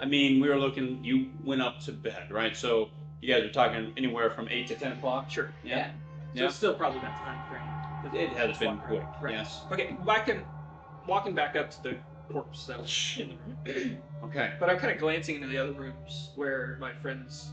I mean, we were looking. You went up to bed, right? So you guys are talking anywhere from 8 to 10 o'clock. Sure. Yeah. So it's still probably that time frame. It has been quick. Right. Yes. Okay, walking back up to the corpse that was in the room. Okay. But I'm kind of glancing into the other rooms where my friends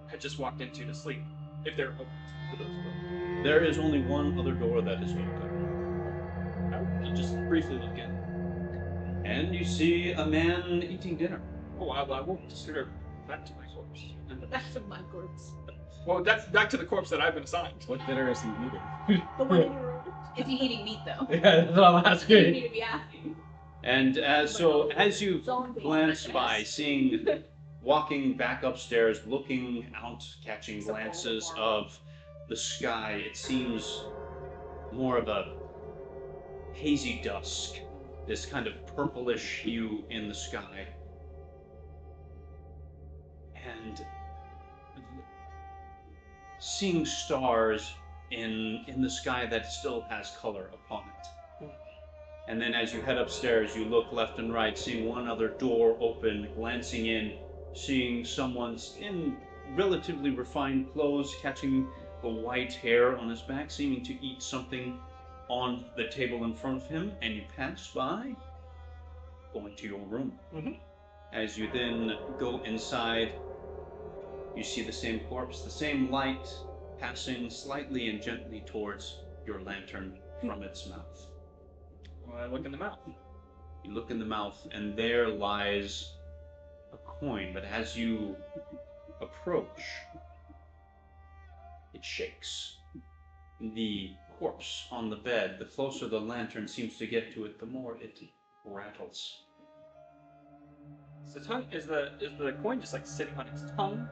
had just walked into to sleep, if they're open for those folks. There is only one other door that is open. I will just briefly look in. And you see a man eating dinner. Oh, I won't disturb back to my corpse. Back to my corpse. Well, that's back to the corpse that I've been assigned. What dinner is he eating? The one in your room. Is he eating meat though? Yeah, that's what I'm You asking. need to be asking. And as you Zombie. glance by, seeing, walking back upstairs, looking out, catching glances of the sky, it seems more of a hazy dusk, this kind of purplish hue in the sky. And seeing stars in the sky that still has color upon it. And then as you head upstairs, you look left and right, seeing one other door open, glancing in, seeing someone in relatively refined clothes, catching the white hair on his back, seeming to eat something on the table in front of him, and you pass by, going to your room. Mm-hmm. As you then go inside, you see the same corpse, the same light passing slightly and gently towards your lantern from its mouth. Well, I look in the mouth. You look in the mouth, and there lies a coin, but as you approach, it shakes. The corpse on the bed, the closer the lantern seems to get to it, the more it rattles. Is the coin just like sitting on its tongue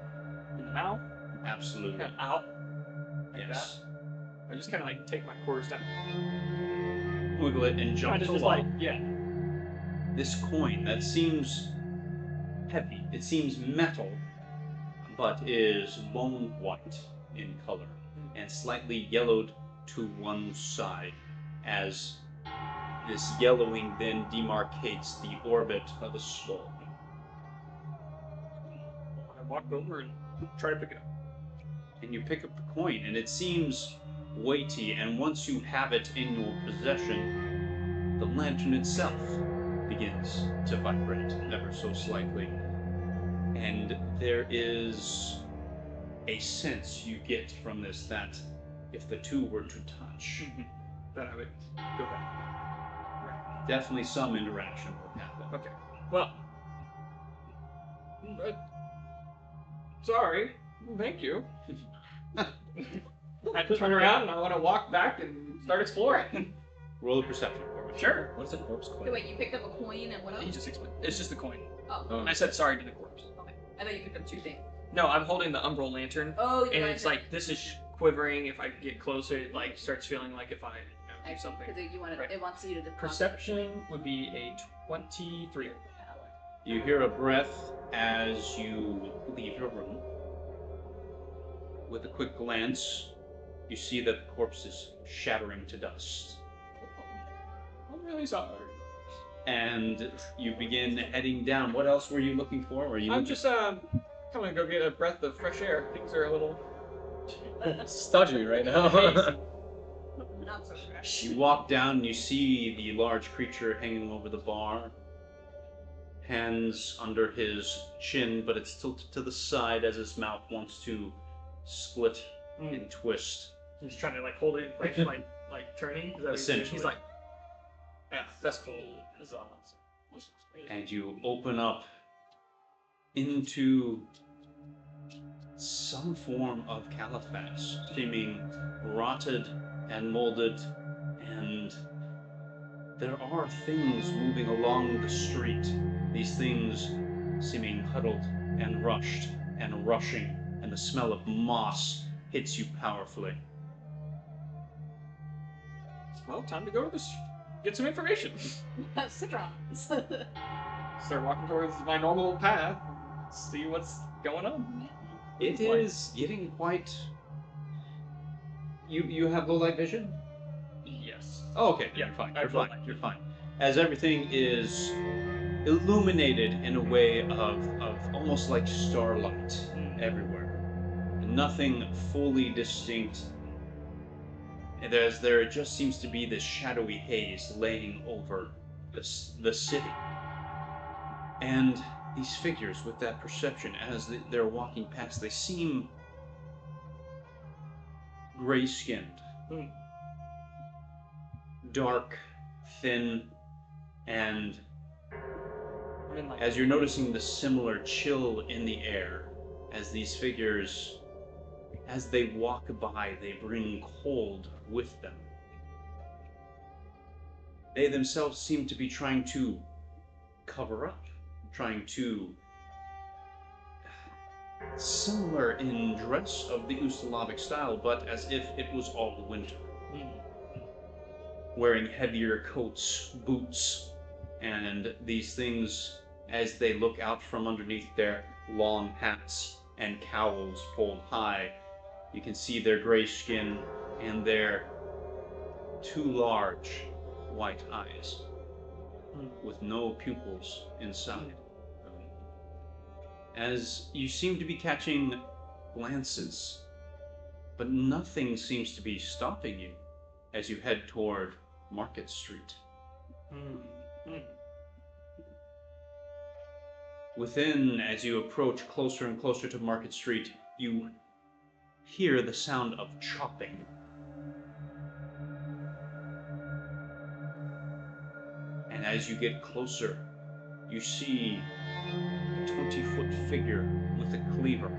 in the mouth? Absolutely. Kind of out? Like Yes. that? I just kind of like take my quarters down. Wiggle it and jump Kind of along. just like, yeah. This coin that seems heavy, it seems metal, but is bone white in color and slightly yellowed to one side, as this yellowing then demarcates the orbit of a skull. I walk over and try to pick it up. And you pick up the coin, and it seems weighty, and once you have it in your possession, the lantern itself begins to vibrate ever so slightly. And there is a sense you get from this that if the two were to touch, Then I would go back. Right. definitely some interaction would happen. Okay. Well. Sorry. Thank you. I turn around and I want to walk back and start exploring. Roll a perception for me. Sure. What's a corpse coin? So wait, you picked up a coin and what else? He just explained. It's just a coin. Oh, Oh. And I said sorry to the corpse. okay. I thought you picked up two things. No, I'm holding the umbral lantern, Oh, and you're it's like this is quivering. If I get closer, it like starts feeling like if I do something. Because you want Right. it wants you to deposit. Perception would be a 23. You hear a breath as you leave your room. With a quick glance, you see that the corpse is shattering to dust. I'm really sorry. And you begin heading down. What else were you looking for? Were you I'm looking- just coming to go get a breath of fresh air. Things are a little. Stodgy right now. Not so fresh. You walk down and you see the large creature hanging over the bar. Hands under his chin, but it's tilted to the side as his mouth wants to split and twist. He's trying to like hold it, like turning. Is that what he's doing? Essentially. He's like, yeah, that's cool. That's awesome. And you open up into some form of Caliphas, seeming rotted and molded, and there are things moving along the street. These things seeming huddled and rushed and rushing, and the smell of moss hits you powerfully. Well, time to go to this. Get some information. Citron. Start walking towards my normal path. See what's going on. It is getting quite... You have low light vision? Yes. Oh, okay. Yeah, You're fine. I You're have low fine. light. You're fine. As everything is illuminated in a way of almost like starlight everywhere. Nothing fully distinct. There just seems to be this shadowy haze laying over the city. And these figures with that perception, as they're walking past, they seem gray-skinned, dark, thin, and I mean, like, as you're noticing the similar chill in the air, as these figures, as they walk by, they bring cold with them. They themselves seem to be trying to cover up, trying to, similar in dress of the Ustalavic style, but as if it was all winter. Wearing heavier coats, boots, and these things, as they look out from underneath their long hats and cowls pulled high, you can see their gray skin and their two large white eyes with no pupils inside. As you seem to be catching glances, but nothing seems to be stopping you as you head toward Market Street. Within, as you approach closer and closer to Market Street, you hear the sound of chopping. And as you get closer, you see a 20-foot figure with a cleaver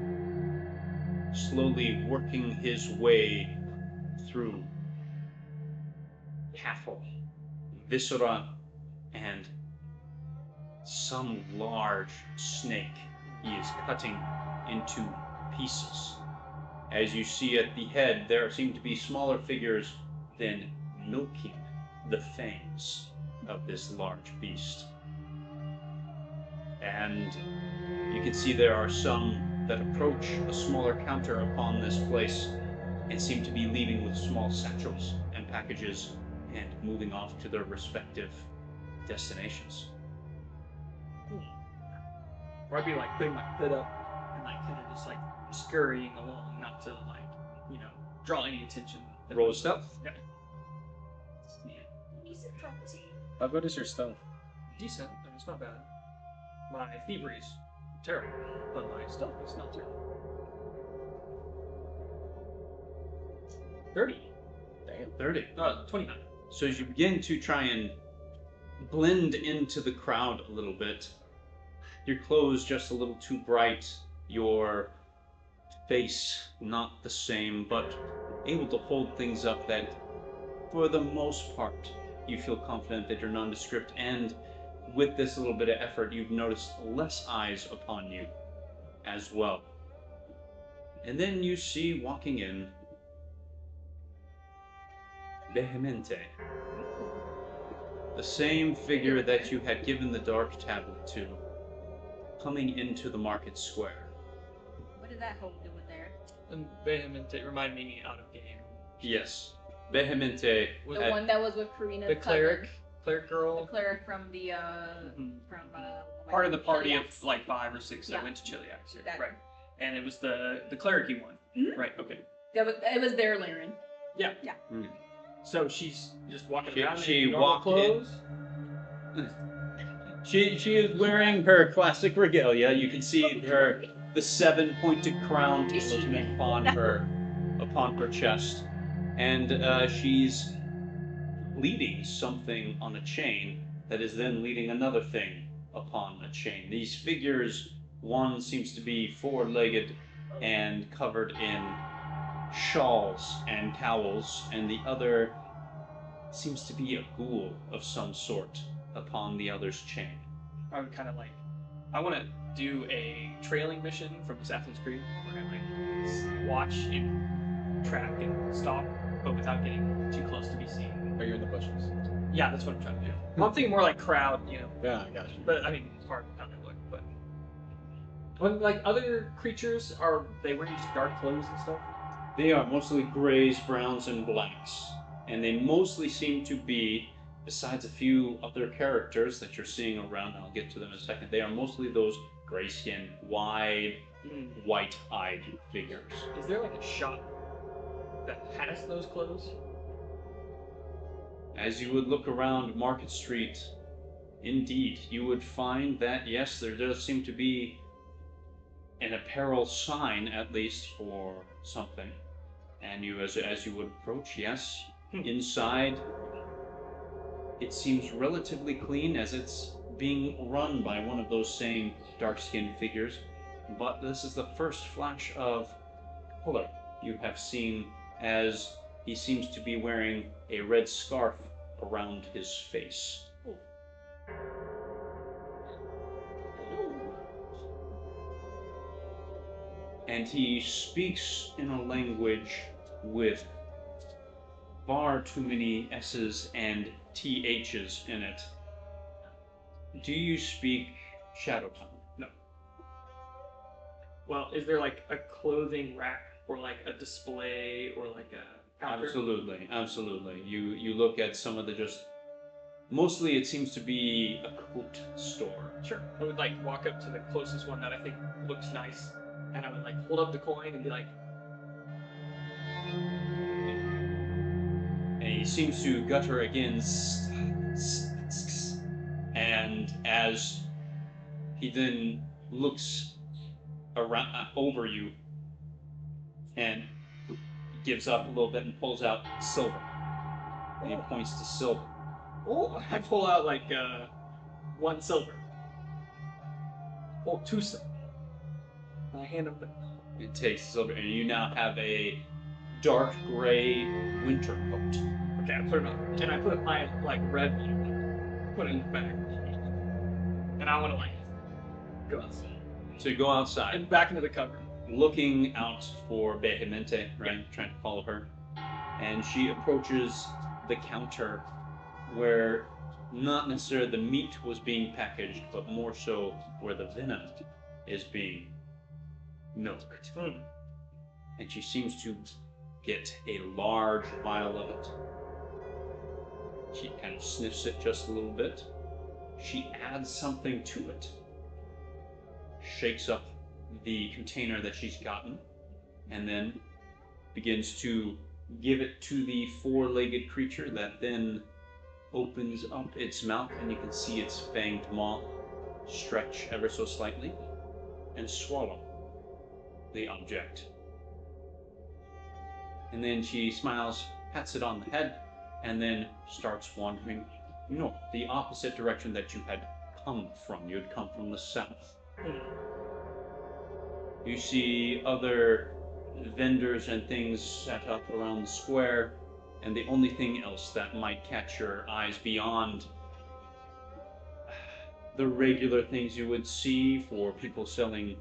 slowly working his way through cattle, viscera, and some large snake he is cutting into pieces. As you see at the head, there seem to be smaller figures then milking the fangs of this large beast. And you can see there are some that approach a smaller counter upon this place and seem to be leaving with small satchels and packages and moving off to their respective destinations. Or I'd be like putting my foot up and like kind of just like scurrying along, not to like, you know, draw any attention. Roll stealth. Yeah. How good is your stealth? Decent. I mean, it's not bad. My thievery is terrible, but my stealth is not terrible. 30. Damn. 30. 29. So as you begin to try and blend into the crowd a little bit, your clothes just a little too bright, your face not the same, but able to hold things up that, for the most part, you feel confident that you're nondescript, and with this little bit of effort, you've noticed less eyes upon you as well. And then you see walking in Vehemente, the same figure that you had given the dark tablet to, coming into the market square. What did that hole doing there? And Vehemente remind me out of game. Yes, Vehemente. Was The one that was with Karina's the cleric cousin. girl. The cleric from the Part of the party Chiliacs. of like 5 or 6 that Yeah. went to Chiliacs. Yeah, That- right. And it was the cleric-y one. Mhm. Right, okay. It was their Laren. Yeah. Yeah. So she's just walking She- around she in normal walked in. clothes. She is wearing her classic regalia. You can see the 7-pointed crown talisman upon her chest, and she's leading something on a chain that is then leading another thing upon a chain. These figures, one seems to be 4-legged and covered in shawls and towels, and the other seems to be a ghoul of some sort upon the other's chain. I would kind of like, I want to do a trailing mission from Assassin's Creed where I like watch and track and stalk, but without getting too close to be seen. Are you in the bushes? Yeah, that's what I'm trying to do. Well, I'm thinking more like crowd, you know. Yeah, I got you. But I mean, it's hard how they look. But when like other creatures, are they wearing just dark clothes and stuff? They are mostly grays, browns, and blacks, and they mostly seem to be besides a few other characters that you're seeing around, I'll get to them in a second, they are mostly those gray-skinned, wide, white-eyed figures. Is there like a shop that has those clothes? As you would look around Market Street, indeed, you would find that, yes, there does seem to be an apparel sign, at least, for something. And you, as you would approach, yes, inside, it seems relatively clean, as it's being run by one of those same dark-skinned figures. But this is the first flash of color you have seen, as he seems to be wearing a red scarf around his face. And he speaks in a language with far too many S's and TH's in it. Do you speak Shadow Tongue? No. Well, is there like a clothing rack or like a display or like a counter? Absolutely, absolutely. You look at some of the just... Mostly it seems to be a coat store. Sure. I would like walk up to the closest one that I think looks nice, and I would like hold up the coin and be like, And he seems to gutter again. And as he then looks around over you and gives up a little bit and pulls out silver. And he points to silver. oh, I pull out like 1 silver. Oh, 2 silver. And I hand him the... It takes silver, and you now have a dark gray winter coat. Okay, I put it on. And I put my like red one on. Put it in the bag. And I want to like go outside. So you go outside, And back into the cover. looking out for Vehemente, right? Trying to follow her. And she approaches the counter where not necessarily the meat was being packaged, but more so where the venom is being milked. And she seems to get a large vial of it. She kind of sniffs it just a little bit. She adds something to it. Shakes up the container that she's gotten, and then begins to give it to the 4-legged creature that then opens up its mouth, and you can see its fanged maw stretch ever so slightly and swallow the object. And then she smiles, pats it on the head, and then starts wandering north, the opposite direction that you had come from. You had come from the south. You see other vendors and things set up around the square, and the only thing else that might catch your eyes beyond the regular things you would see for people selling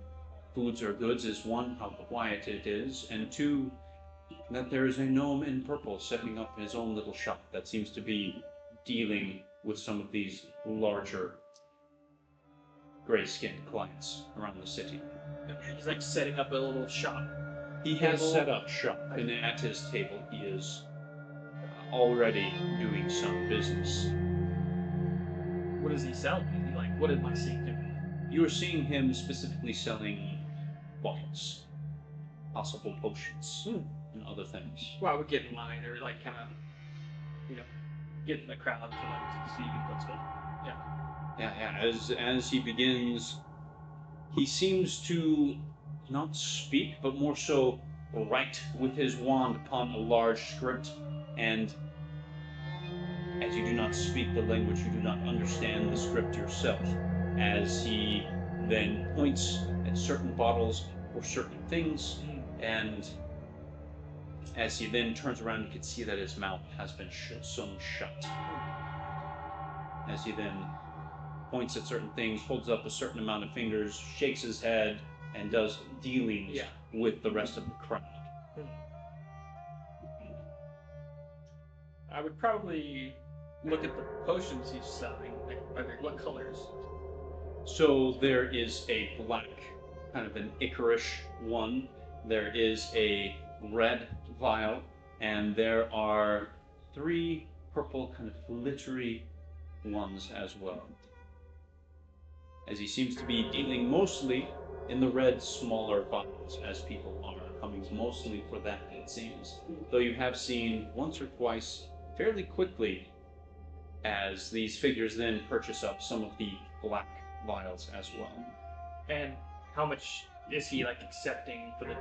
foods or goods is, 1, how quiet it is, and 2, that there is a gnome in purple setting up his own little shop that seems to be dealing with some of these larger gray-skinned clients around the city. He's like setting up a little shop. He has Table. set up shop, and at his table he is already doing some business. What does he sell? Is he like, what am I seeing him? You are seeing him specifically selling bottles, possible potions, and other things. Well, I would get in line or like kind of, get in the crowd to like see what's going on. Yeah. As he begins, he seems to not speak, but more so write with his wand upon a large script, and as you do not speak the language, you do not understand the script yourself, as he then points at certain bottles or certain things, and as he then turns around, you can see that his mouth has been sewn shut. As he then points at certain things, holds up a certain amount of fingers, shakes his head, and does dealings with the rest of the crowd. I would probably look at the potions he's selling. Like, what colors? So there is a black, kind of an Icarish one. There is a red vial, and there are 3 purple, kind of glittery ones as well. As he seems to be dealing mostly in the red, smaller vials, as people are coming mostly for that, it seems. Though you have seen once or twice, fairly quickly, as these figures then purchase up some of the black vials as well. And how much is he like accepting for the?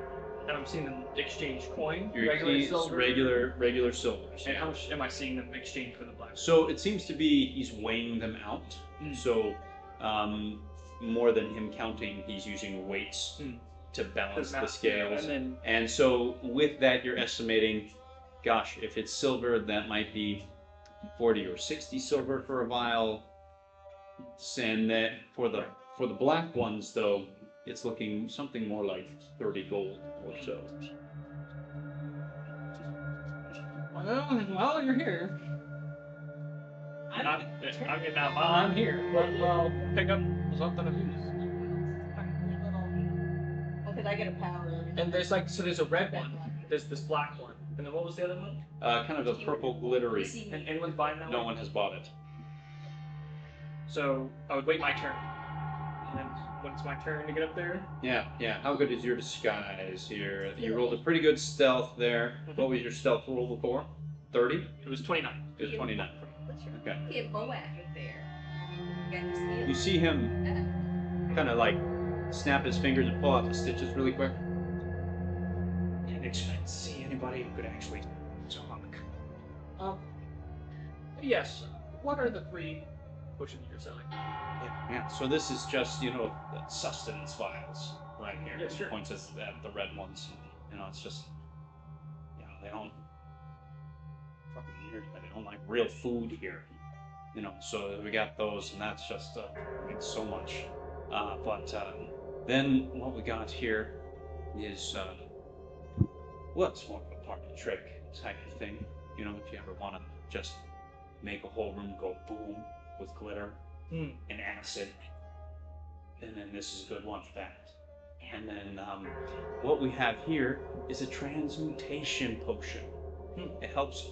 And I'm seeing them exchange coin, He's silver. regular silvers. And how much am I seeing them exchange for the black? So it seems to be he's weighing them out. So more than him counting, he's using weights to balance the scales. And so with that, you're estimating, gosh, if it's silver, that might be 40 or 60 silver for a vial. And that for the black ones, though, it's looking something more like 30 gold or so. Well, you're here. I'm getting out while I'm here. Well, pick up something of use. Well, because I get a power. And there's there's a red one. There's this black one. And then what was the other one? Kind of a purple glittery. And anyone's buying that one? No one has bought it. So I would wait my turn. And then when it's my turn to get up there. Yeah. How good is your disguise here? You rolled a pretty good stealth there. What was your stealth roll before? 30? It was 29. It was 29. Okay. Get Boaz there. You see him kind of like snap his fingers and pull out the stitches really quick. Didn't expect to see anybody who could actually talk. Yes. What are the 3 potions you're selling? Yeah. So this is just, the sustenance vials right here. Yeah, sure. Points at the red ones. It's just, they don't fucking weird. They don't like real food here. So we got those, and that's just it's so much. Then what we got here is it's more of a party trick type of thing. If you ever want to just make a whole room go boom with glitter and acid, and then this is a good one for that. And then what we have here is a transmutation potion. It helps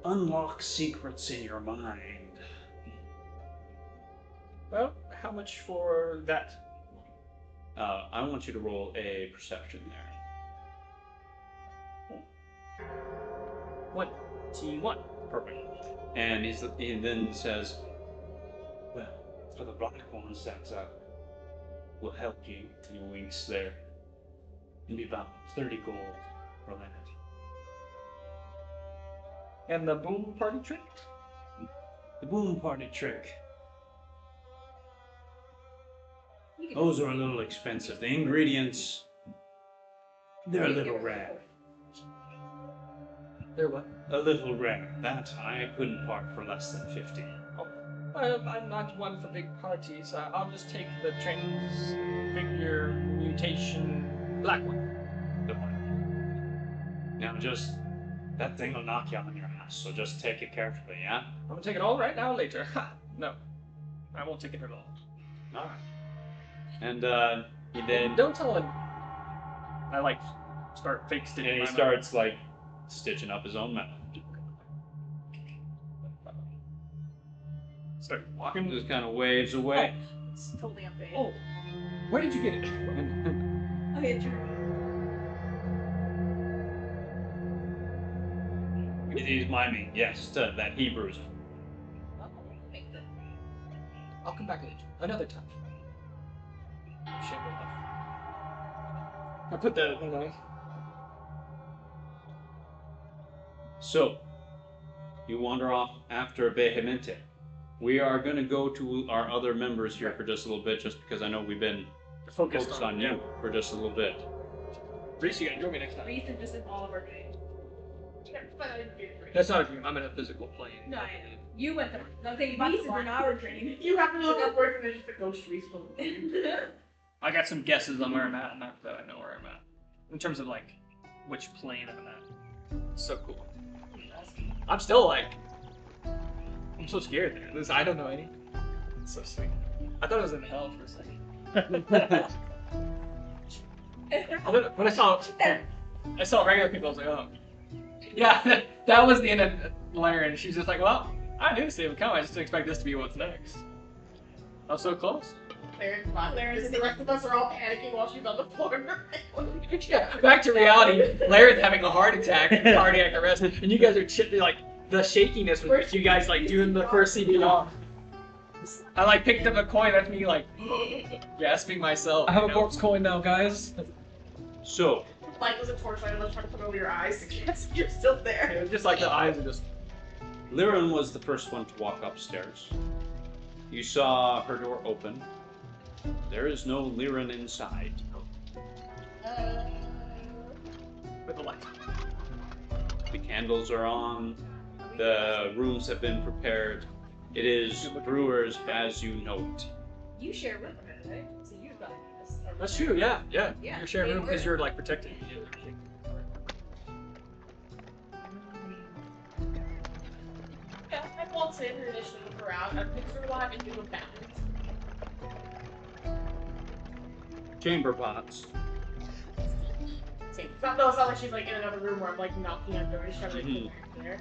unlock secrets in your mind. Well, how much for that? I want you to roll a perception there. 21. Perfect. And he then says, well, for the black ones that will help you in your weeks there, it'll be about 30 gold for that. And the boom party trick? The boom party trick. Those are a little expensive. The ingredients, they're a little rare. They're what? A little rare. That I couldn't part for less than 50. I'm not one for big parties. I'll just take the transfigure mutation black one. Good one. Now that thing will knock you on your ass, so just take it carefully, yeah? I'm gonna take it all right now or later. Ha! No. I won't take it at all. Alright. And he then... Don't tell him. I start fake stitching. And he starts stitching up his own mouth. Start walking. Just kind of waves away. It's totally unfair. Oh, where did you get it? Okay, true. He's miming, yes, to that Hebrews. I'll come back later. Another time. Shame enough. I put that on. So, you wander off after Vehemente. We are going to go to our other members here for just a little bit, just because I know we've been focused on you for just a little bit. Reese, you gotta join me next time. Reese is just in all of our dreams. That's not a dream. I'm in a physical plane. No, I know. You went there. No, I'm saying Reese is in our dream. You have to look up where to finish the ghost reasonable. I got some guesses on where I'm at, not that I know where I'm at. In terms of which plane I'm at. It's so cool. I'm still I'm so scared there. I don't know any. It's so sweet. I thought it was in hell for a second. When I saw regular people, I was like, oh. Yeah, that was the end of Laren. She's just like, well, I knew this day would come. I just didn't expect this to be what's next. I was so close. Claire's The rest of us are all panicking while she's on the floor. Yeah, back to reality. Laren's having a heart attack, cardiac arrest, and you guys are like the shakiness with you guys like doing the first CPR. I like picked up a coin. That's me like gasping myself. I have you a know? corpse coin now, guys. So, Like was a torchlight and I was trying to put it over your eyes. Yes, you're still there. It was just like the eyes are just. Liren was the first one to walk upstairs. You saw her door open. There is no Liren inside. With the light. The candles are on. The rooms have been prepared. It is brewers as you know it. You share room with her, right? So you've got this. That's true. Yeah. Yeah, Your shared they room because were. you're like protected. Yeah, I won't say her initially look around. I'm picturing what having to do with balance. Chamber pots. See, it's not like she's like in another room where I'm like knocking on doors trying to get there.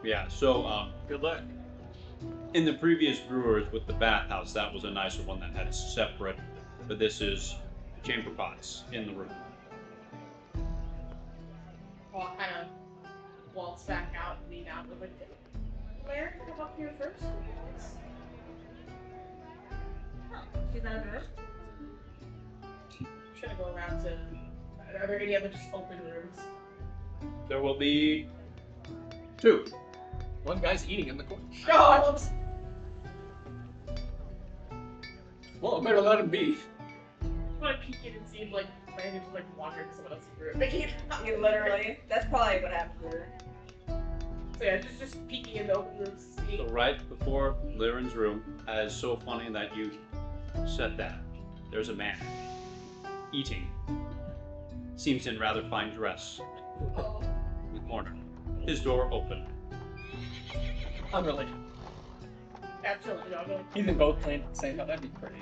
Yeah. So, Good luck. in the previous brewers with the bathhouse, that was a nicer one that had separate. But this is chamber pots in the room. Well, I kind of waltz back out and lean out with like, Claire, come up here first. She's not in the room. I'm trying to go around to. Are there any other just open rooms? There will be 2. One guy's eating in the corner. No! Well, I better let him be. I want to peek in and see if like Brandon just like wandered to someone else's room. Making it You literally. That's probably what happened to her. So yeah, just peeking in the open rooms to see. So right before Liren's room, it's so funny that you said that. There's a man eating. Seems in rather fine dress. Oh. In the corner. His door open. Unrelated. Absolutely, I'll go. Even both playing at the same time. That'd be great.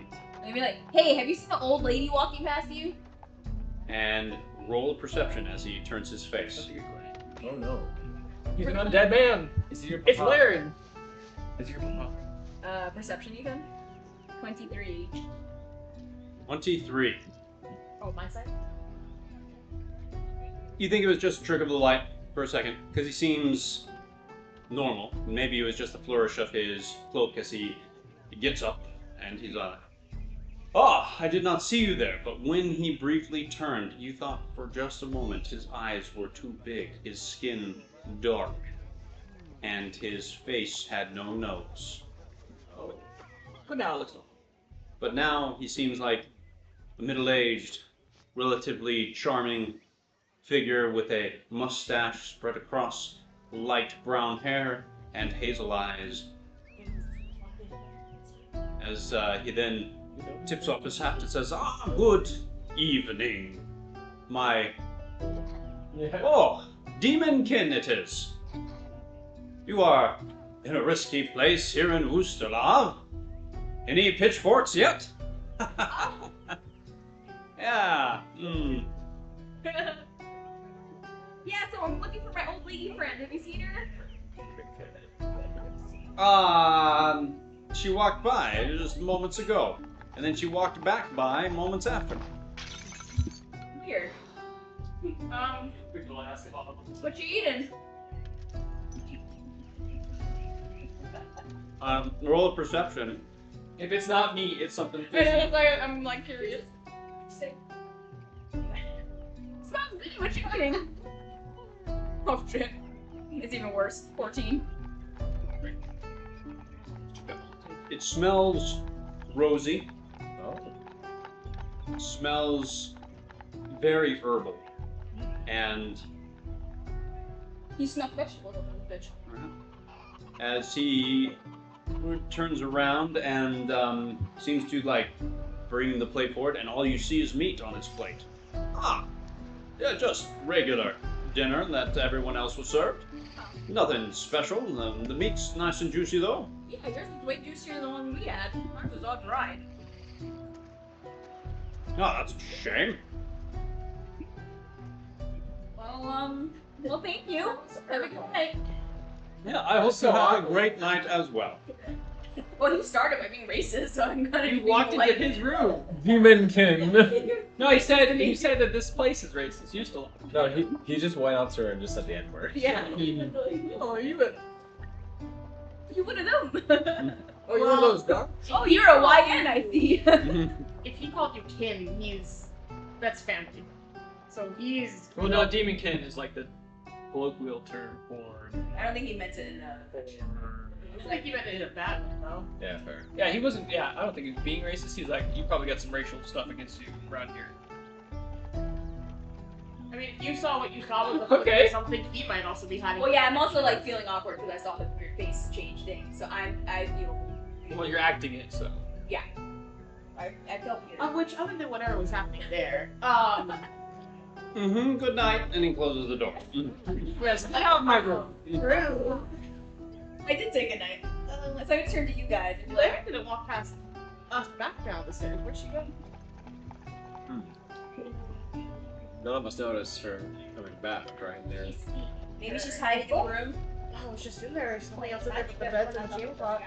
They'd be like, hey, have you seen the old lady walking past you? And roll a perception as he turns his face. That's a good question. Oh no. He's an undead man. Is it your It's papa? Laren. Is it your papa? Perception, you said? 23. 23. Oh, my side? You think it was just a trick of the light for a second, because he seems normal. Maybe it was just the flourish of his cloak as he gets up and he's like, "Ah, I did not see you there." But when he briefly turned, you thought for just a moment his eyes were too big, his skin dark, and his face had no nose. Oh. But now it looks normal. But now he seems like a middle-aged, relatively charming figure with a mustache spread across light brown hair and hazel eyes. As he then tips off his hat and says, "Ah, good evening, my... Yeah. Oh, demonkin it is. You are in a risky place here in Oosterlav. Any pitchforks yet?" Yeah. Yeah, so I'm looking for my old lady friend. Have you seen her? She walked by just moments ago, and then she walked back by moments after. Weird. What you eating? Roll a perception. If it's not meat, it's something. I'm like curious. Smells good. What you eating? Oh shit. It's even worse. 14. It smells rosy. Oh. It smells very herbal. And You snuck vegetables over this bitch. as he turns around and seems to like bring the plate forward, and all you see is meat on his plate. Ah, yeah, just regular dinner that everyone else was served. Nothing special. The meat's nice and juicy though. Yeah, yours was way juicier than the one we had. Ours was all dried. Oh, that's a shame. Well, thank you. Have a good night. Yeah, I hope So have a great night as well. Well, he started by being racist, so I'm gonna. You walked into his room. Demonkin. No, he said that this place is racist. Used to. No, he just went up to her and just said the N word. Yeah. Oh, you would have known. Oh, you're one of those dogs? Oh, you're a YN, I see. If he called you kin, that's family. So he's. Well, no, Demonkin is like the colloquial term for. I don't think he meant it in a. I think he meant it in a bad way, though. Yeah, fair. Yeah, he wasn't. Yeah, I don't think he was being racist. He's like, you probably got some racial stuff against you around here. I mean, if you saw what you saw with the hood Okay. or something, he might also be hiding. Well, yeah, I'm also like feeling awkward because I saw the weird face change thing. So I feel. Well, you're acting it, so. I felt weird. Of which, other than whatever was happening there, Good night. And he closes the door. Yes, get out of my room. True. I did say goodnight. So I just turned to you guys. And be like, Blair didn't walk past us back down the stairs. Where'd she go? None of us noticed her coming back, right? There. maybe she's hiding in the room. Oh, it's just in there. There's something else in there but the beds and the tabletop.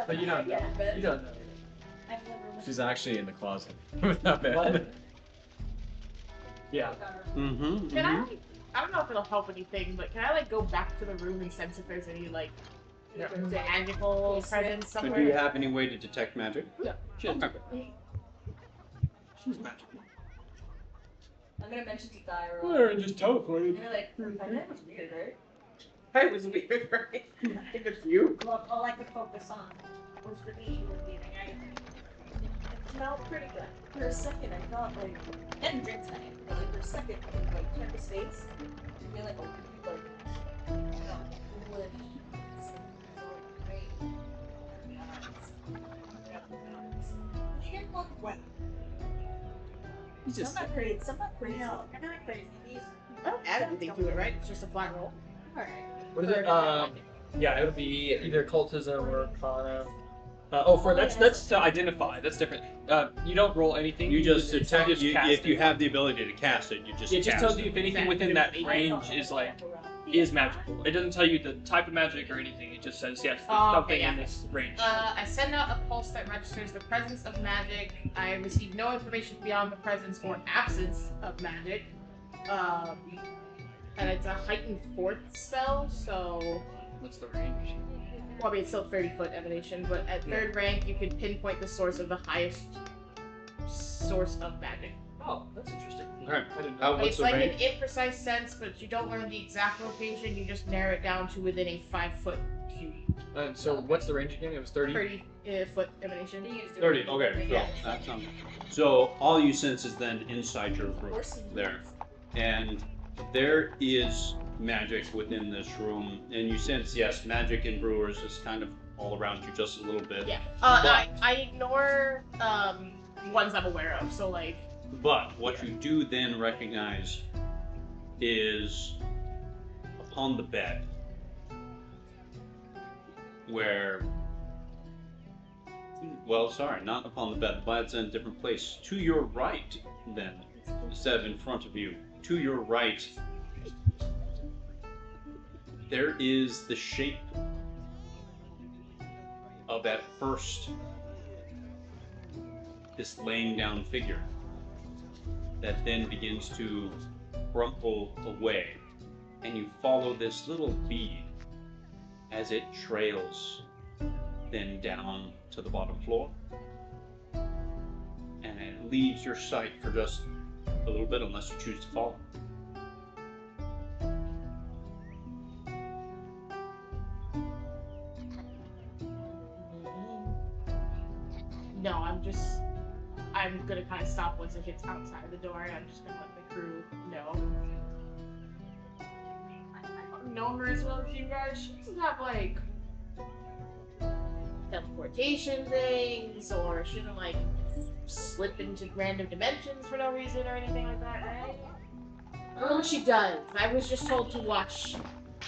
But you don't know. You don't know. She's actually in the closet with that bed. What? Yeah. Mm-hmm. Can I, like, I don't know if it'll help anything, but can I, like, go back to the room and sense if there's any, like, magical presence So somewhere? do you have any way to detect magic? Yeah. She has Okay. She's magical. I'm gonna mention to Thyra. Claire just teleported. And you're like, that was weird, right? That was weird, right? I think it's you. Well, all I could focus on was the meat you were eating. It smelled pretty good. For a second, I thought like, and drinks night, but like for a second, like check his face, and feel like a weird, like, foolish, great. He didn't look well. He's just. Some not crazy. Some not crazy. No, you're not crazy. He's I don't add anything to it, right? It's just a flat roll. alright. What is it? Yeah, it would be either occultism or arcana. That's to identify. That's different. You don't roll anything. You just detect. just cast If you it. have the ability to cast it, you just It just cast tells it. you if anything within that range is magical. It doesn't tell you the type of magic or anything. It just says yes, there's Oh, okay, something yeah. in this range. I send out a pulse that registers the presence of magic. I receive no information beyond the presence or absence of magic. And it's a heightened fourth spell, so... What's the range? Well, I mean, it's still 30-foot emanation, but at third rank, you can pinpoint the source of the highest source of magic. Oh, that's interesting. Okay. I didn't know. What's It's the like range? an imprecise sense, but you don't learn the exact location, you just narrow it down to within a 5-foot cube. So what's the range again? It was 30? 30-foot emanation. 30. Okay. So Yeah. that sounds. So all you sense is then inside your room there, and there is magic within this room, and you sense yes, magic in brewers is kind of all around you just a little bit. Yeah. But- I ignore ones I'm aware of, so like. But what you do then recognize is upon the bed where, well, sorry, not upon the bed. The bed's in a different place. To your right, then, instead of in front of you, to your right, there is the shape of that first, this laying down figure that then begins to crumple away, and you follow this little bead as it trails then down to the bottom floor, and it leaves your sight for just a little bit unless you choose to follow. No, I'm gonna kind of stop once it hits outside the door, and I'm just gonna let the crew know. I don't know her as well as you guys. She doesn't have like teleportation things, or she doesn't like slip into random dimensions for no reason or anything like that, right? I don't know what she does. I was just told to watch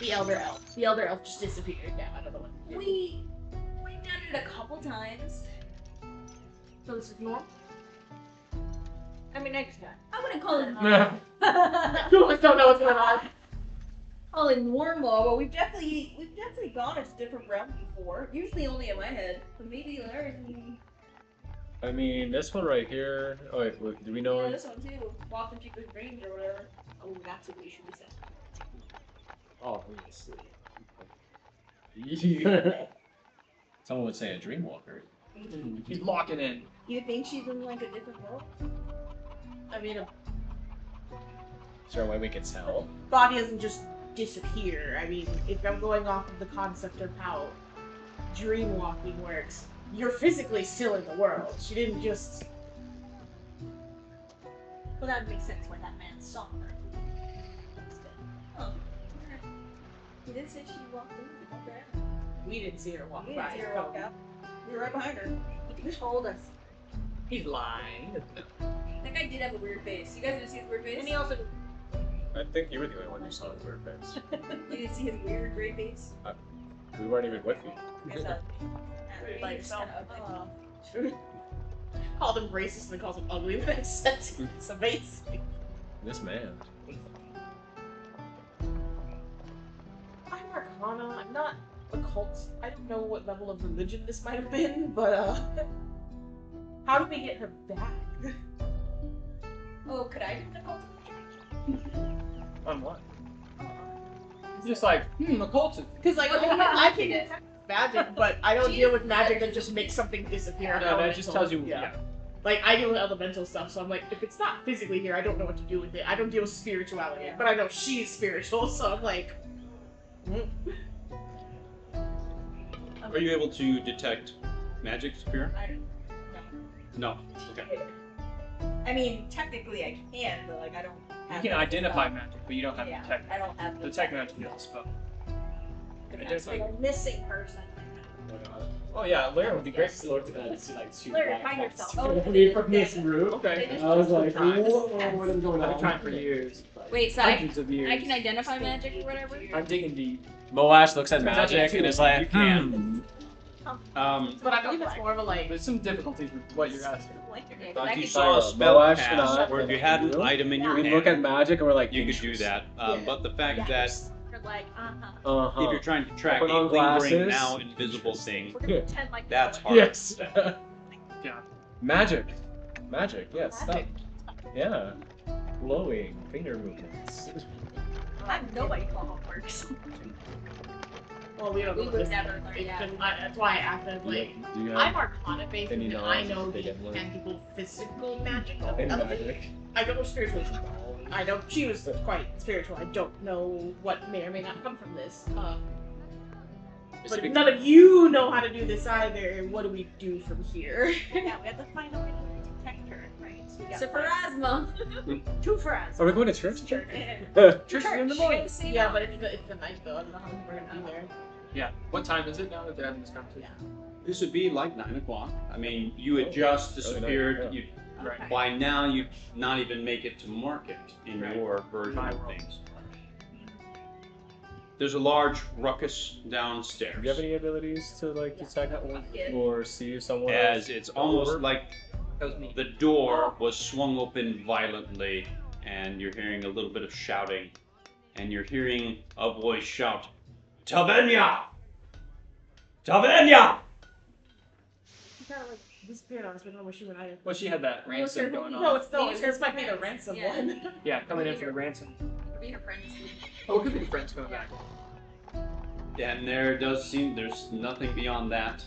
the Elder Elf. The Elder Elf just disappeared now. I don't know what. We've done it a couple times. So this is normal. I mean, I wouldn't call it. Yeah. I don't know what's going on. All in normal, but we've definitely gone into different realms before. Usually only in my head, but maybe ours. I mean, this one right here. Oh wait, do we know? Yeah, this one too. Walked into people's dreams or whatever. Oh, that's what we should be saying. Oh, let me see. Someone would say a dreamwalker. He's locking in. You think she's in like a different world? I mean, a Is there a way we could tell? body doesn't just disappear. I mean, if I'm going off of the concept of how dream walking works, you're physically still in the world. She didn't just. Well, that would make sense why that man saw her. Oh. He did say she walked in. Okay. We didn't see her walk We by. didn't see her walk out. We were right behind her. He told us. He's lying. That guy did have a weird face. You guys didn't see his weird face? And he also. I think you were the only one who saw his weird face. You didn't see his weird gray face? We weren't even with you. I saw it. By Like, yourself. oh. Called him racist and calls him ugly the next sentence. It's amazing. This man. I'm Arcana. I'm not a cult. I don't know what level of religion this might have been, but how do we get her back? Oh, could I do the cult? On what? Just like, occultism. Because like I can detect magic, but I don't deal with magic that just makes something disappear. No, that just tells you. Yeah. Like I deal with elemental stuff, so I'm like, if it's not physically here, I don't know what to do with it. I don't deal with spirituality, but I know she's spiritual, so I'm like. Are you able to detect magic disappear? I don't know. No. Okay. I mean, technically I can, but like I don't You have can that identify stuff. magic, but you don't have Yeah, to detect. I don't have Detect magic is a spell. It's like a missing person. Oh yeah, Larry would be great. Looked at it, like two Larry, black find cats. yourself. Oh, I mean, from this room. Okay. And I was like, Trying. whoa, what is going I've on? been trying for years. Wait, so Hundreds of years. I can identify magic or whatever? I'm digging deep. Moash looks at Turns out magic you and is like, You can. But I believe it's more of a like. There's some difficulties with what you're asking. Yeah, 'cause But I if you could- saw a Moash spell and cast, I- or if you had an item in your we hand, look at magic and we're like, you could do that. Yeah. But the fact that We're like, Uh-huh. if you're trying to track a Put on lingering, glasses. now invisible thing, we're gonna pretend like that's hard. Yes. Yeah. Magic. Magic, yes. Magic. Yeah. Glowing finger movements. I have no idea how it works. Well, we don't We know would this. never learn That's why I asked. I was like, Do you I'm have Arcana based, any and I knowledge know that they the can learn? tangible physical magic of any it. magic? I don't know spiritual. I know she was quite spiritual. I don't know what may or may not come from this. But if none of you know how to do this either, what do we do from here? Yeah, we have to find a way to detect her, right? So we got Sephirazma. two for us. Are we going to church? Church. Church is in the morning. Yeah, but it's the night though. I don't know how we're gonna be there. Yeah. What time is it now that they're having this conversation? This would be like 9 o'clock. I mean, you had just disappeared. yeah. You, Right. by now, you'd not even make it to market in Right. your version My of world. things. There's a large ruckus downstairs. Do you have any abilities to like detect or see if someone As it's almost like That was me. the door was swung open violently, and you're hearing a little bit of shouting, and you're hearing a voice shout, "Tavenya! Tavenya!" She kind of like disappeared on us. We don't know where she went either. Well, she had that ransom going on. No, it's this might be the ransom Yeah. one. Yeah, coming in for the ransom. Be her friends. Oh, it could be the friends coming back. And there does seem there's nothing beyond that.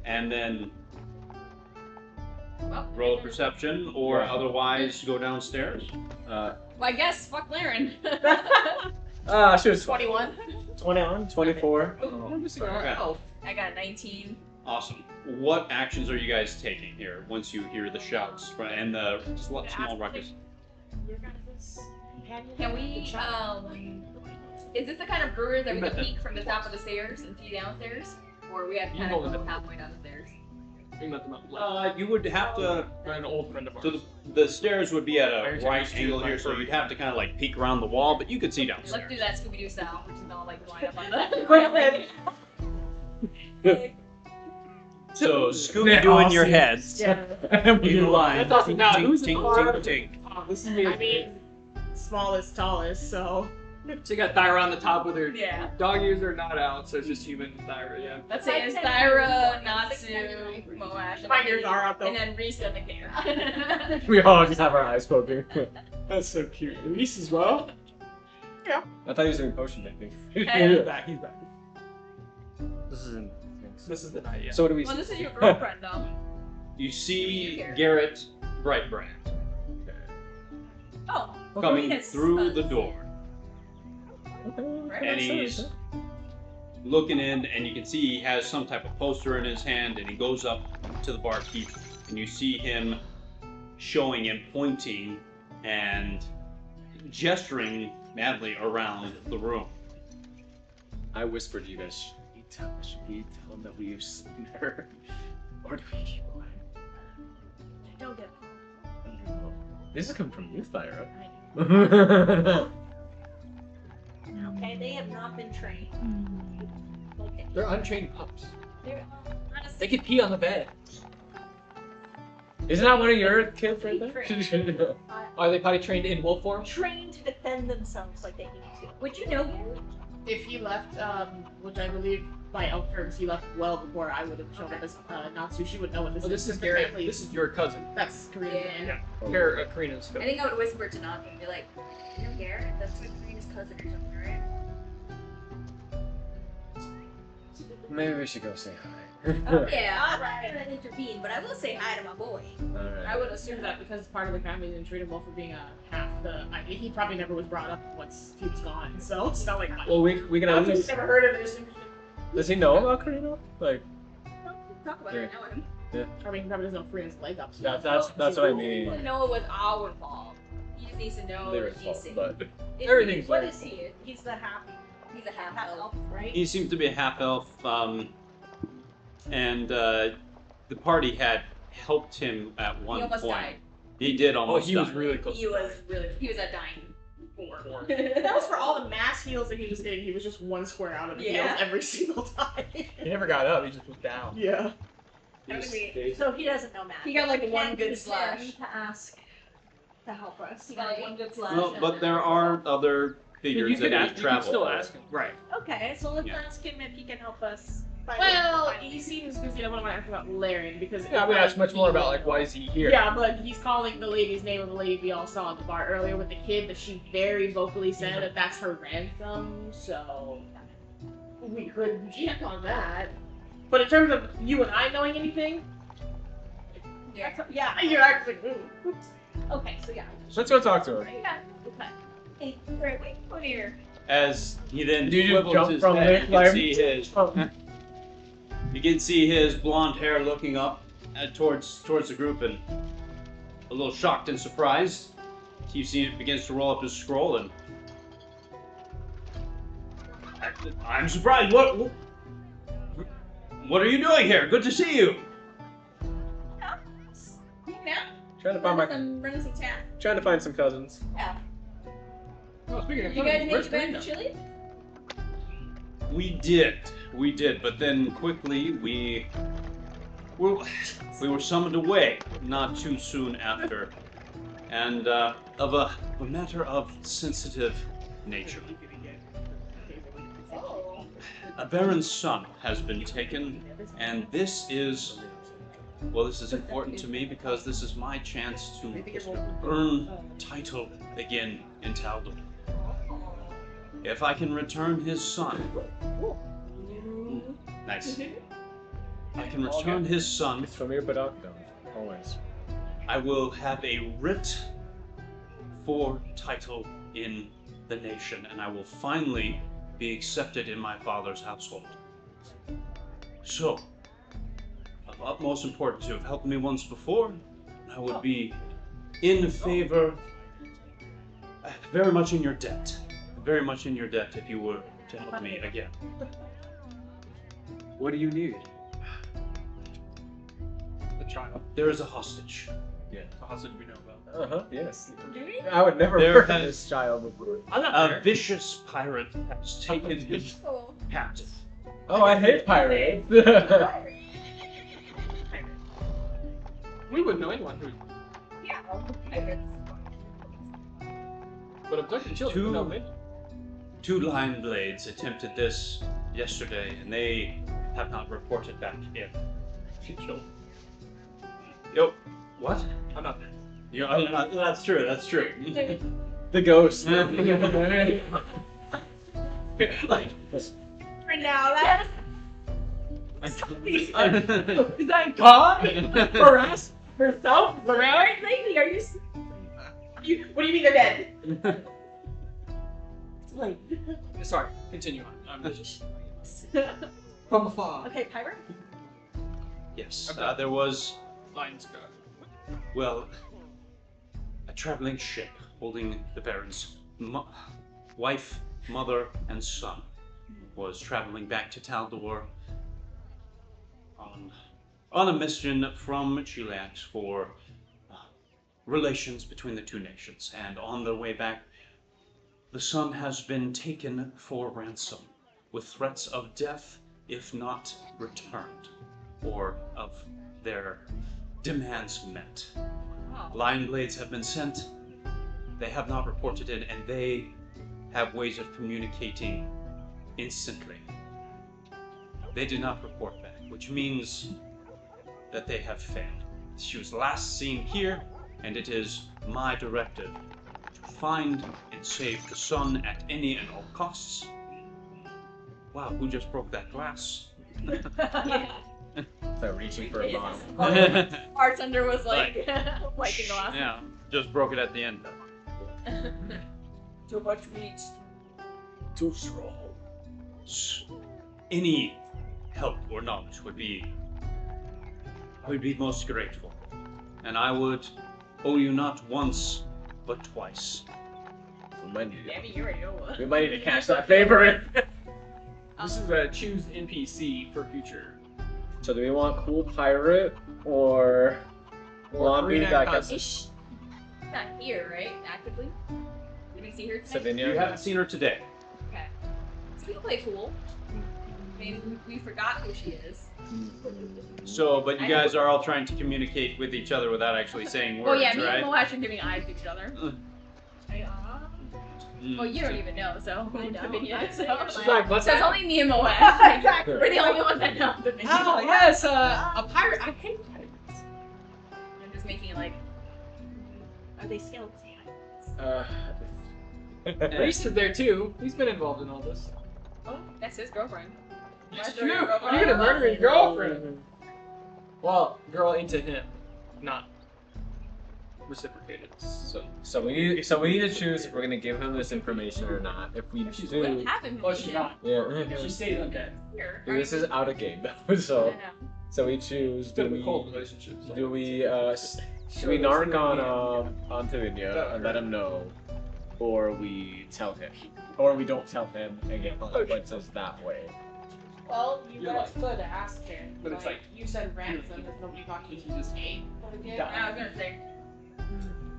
And then Well, roll a perception, or otherwise go downstairs. well, I guess fuck Laren. she was 21. 21, 24. Okay. Oh, I got 19. Awesome. What actions are you guys taking here once you hear the shouts and the small ruckus? Can we, is this the kind of brewer that we can peek from the top of the stairs and see downstairs? Or we have to You kind hold of it go up. halfway down the stairs? We met them up left. You would have to. An old friend of ours. So the stairs would be at a Iron right Tattoo angle by here, so Furby. you'd have to kind of like peek around the wall, but you could see Let's downstairs. do that Scooby-Doo style, which is all like line up on the... Wait a minute. So Scooby Doo in your head. Yeah. You line. That's awesome. Now, who's in Tink, the tink, tink. This is me. I mean, smallest, tallest, so. So you got Thyra on the top with her Yeah. dog ears are not out, so it's just human Thyra, yeah. Let's say it's Thyra, Natsu, Moash. My ears are out though. And then Reese and Mikhail. We all just have our eyes poking. That's so cute. Reese as well? I thought he was doing potion making. He's back, he's back. This isn't. This is the night, yeah. So what do we Well, see? this is your girlfriend, though. You see Here. Garrett Brightbrand Oh. coming Yes, through the door. Right. And he's looking in, and you can see he has some type of poster in his hand, and he goes up to the barkeep, and you see him showing and pointing and gesturing madly around the room. I whispered to you guys, should we tell him that we've seen her? Or do we keep quiet? Don't get I don't know. This is coming from you, Thyra. okay. They have not been trained. Okay. They're untrained pups. They're honestly They could pee on the bed. Isn't that one of your kids right there? Are they potty trained in wolf form? trained to defend themselves like they need to. Would you know Garrett? If he left, which I believe by elf terms he left well before I would have shown up as Natsu, she would know what this Oh, is. this is The Garrett. family- This is your cousin. That's Karina's Yeah. man. Karina's I cousin. think I would whisper to Natsu and be like, you know Garrett? That's like Karina's cousin or something, right? Maybe we should go say hi. Oh, yeah, I'm not gonna intervene, but I will say hi to my boy. Alright. I would assume that because part of the family didn't treat him well for being a half the. I mean, he probably never was brought up once he was gone, so it's not like. Well, we can at I've least. never heard of this. Does he know about Karina? Like, Talk about it, I know him. I mean, he probably doesn't know Karina's leg up. So that's what I He mean. wouldn't know it was our fault. He just needs to know Their that fault, he's safe. but Everything's What their is he? He's the half He's a half elf, elf. right? He seems to be a half elf, and the party had helped him at one He almost point. died. He did Oh, almost he was die. really close. He was at dying. Four. that was for all the mass heals that he was getting. He was just one square out of the Yeah. heals every single time. He never got up. He just was down. yeah. So he doesn't know math. He got like one Can't good use slash. him to ask to help us. He got like one good slash. Well, but there are other figures You could that ask. he You could traveled still with. ask him. Right. Okay, so let's Yeah. ask him if he can help us. Well, he seems busy. I want to ask about Laren because Yeah, I would ask much more about like why is he here? Yeah, but he's calling the lady's name of the lady we all saw at the bar earlier with the kid that she very vocally said that that's her ransom. So we could check on that. But in terms of you and I knowing anything, Yeah. Yeah. you're actually. Ooh. Okay, so yeah. let's go talk to her. Yeah. Okay. Hey, Garrett, wait, come here. As he then Did you swivels jump his from head, there, you Clyde? can see his you can see his blonde hair looking up towards the group and a little shocked and surprised. You see it begins to roll up his scroll and I'm surprised. What are you doing here? Good to see you. Trying to find my, Running some chat. trying to find some cousins. Yeah. Oh, speaking of You guys where's make it back Karina? to Chile? We did, but then quickly we were summoned away not too soon after, and of a matter of sensitive nature. Oh. A baron's son has been taken, and this is important to me because this is my chance to earn title again in Talbot. If I can return his son, nice. I can return his son. It's from here, but no, always. I will have a writ for title in the nation, and I will finally be accepted in my father's household. So, of utmost importance, you have helped me once before, and I would be in favor, very much in your debt. Very much in your debt if you were to help me again. What do you need? The child. There is a hostage. How did we know about that? Yes. Do we? I would never There heard of has- this child before. I'm not A there. vicious pirate has taken him Oh. captive. Oh, I hate pirates. We wouldn't know anyone who. Yeah. Pirates. But abducted children would know me. 2 lion blades attempted this yesterday, and they have not reported back yet. Yo, what? I'm not there. That's true. That's true. The ghost. Like, For now, that's Is that God? Harass herself? right. Lately, are you? What do you mean they're dead? It's late. Sorry, continue on. I'm just from afar. Okay, Pyro. yes, Okay. there was, Lion's God. well, a traveling ship holding the Baron's wife, mother, and son was traveling back to Taldor on a mission from Chiliax for relations between the 2 nations. And on their way back, the son has been taken for ransom with threats of death if not returned, or of their demands met. Lion blades have been sent. They have not reported in, and they have ways of communicating instantly. They did not report back, which means that they have failed. She was last seen here, and it is my directive to find and save the son at any and all costs. Wow, who just broke that glass? So reaching for a bottle. Bartender was like, wiping glass. Yeah, just broke it at the end. Too much meat. Too strong. Any help or knowledge would be, I would be most grateful. And I would owe you not once, but twice. We might need Damn it, you're a Yoa. We might need to catch that favorite. This is a choose NPC for future. So do we want cool pirate or blonde dude that gets She's not here, right? Actively? Did we see her today? Savinia? You haven't seen her today. Okay. So we can play cool. I mean, we forgot who she is. So, but you guys are all trying to communicate with each other without actually saying words, Well, yeah, me right? and Moash are giving eyes to each other. Mm. Well, you don't even know, so. I know. Opinion, so. She's like, what's So it's that? only me and Moash. Exactly. We're the only ones that know. Oh, yes, a pirate. I hate pirates. I'm just making it like. Are they skeletons? Reese is there too. He's been involved in all this. Oh, that's his girlfriend. It's That's true. your girlfriend. You're gonna murder your girlfriend. Well, girl into him, not reciprocated. So we need to choose if we're gonna give him this information or not. If we We do, have him. Oh, she's not. yeah. She stays undead. Here. This is out of game though. I So know. we choose. It's a bit of a cold relationship. so- Do we narc on Tavinia and let him know, or we tell him, or we don't tell him and get consequences that way? Well, you You're guys like- could ask him. But it's like- you said ransom. Is nobody got to just pay for the gift? die. I was gonna say.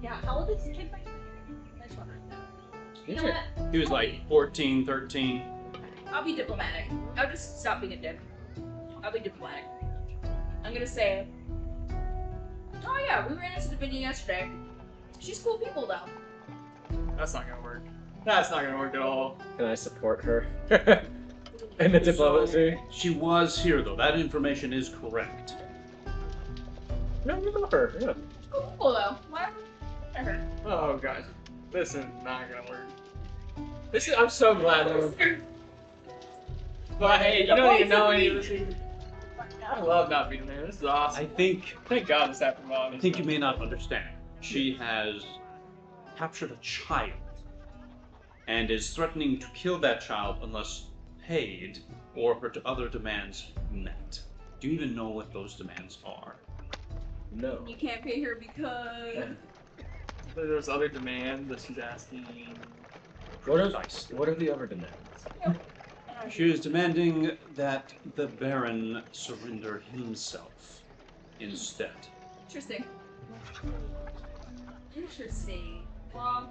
Yeah, how old is this kid by the way? I just wondering that. You know what? He was like 14, 13. I'll be diplomatic. I'll just stop being a dick. I'll be diplomatic. I'm gonna say, oh yeah, we ran into Davinia yesterday. She's cool people though. That's not gonna work. That's not gonna work at all. Can I support her in the diplomacy? She was here though. That information is correct. No, we love her. Yeah. She's cool people though. Whatever. I heard. Oh guys, this is not gonna work. This is. I'm so glad. But hey, you don't even know any of this. I love not being there. This is awesome. I think Thank God this happened while I was. you may not understand. She has captured a child and is threatening to kill that child unless paid or her other demands met. Do you even know what those demands are? No. You can't pay her because. There's other demands that she's asking. What are the other demands? She is demanding that the Baron surrender himself instead. Interesting. Interesting. Well,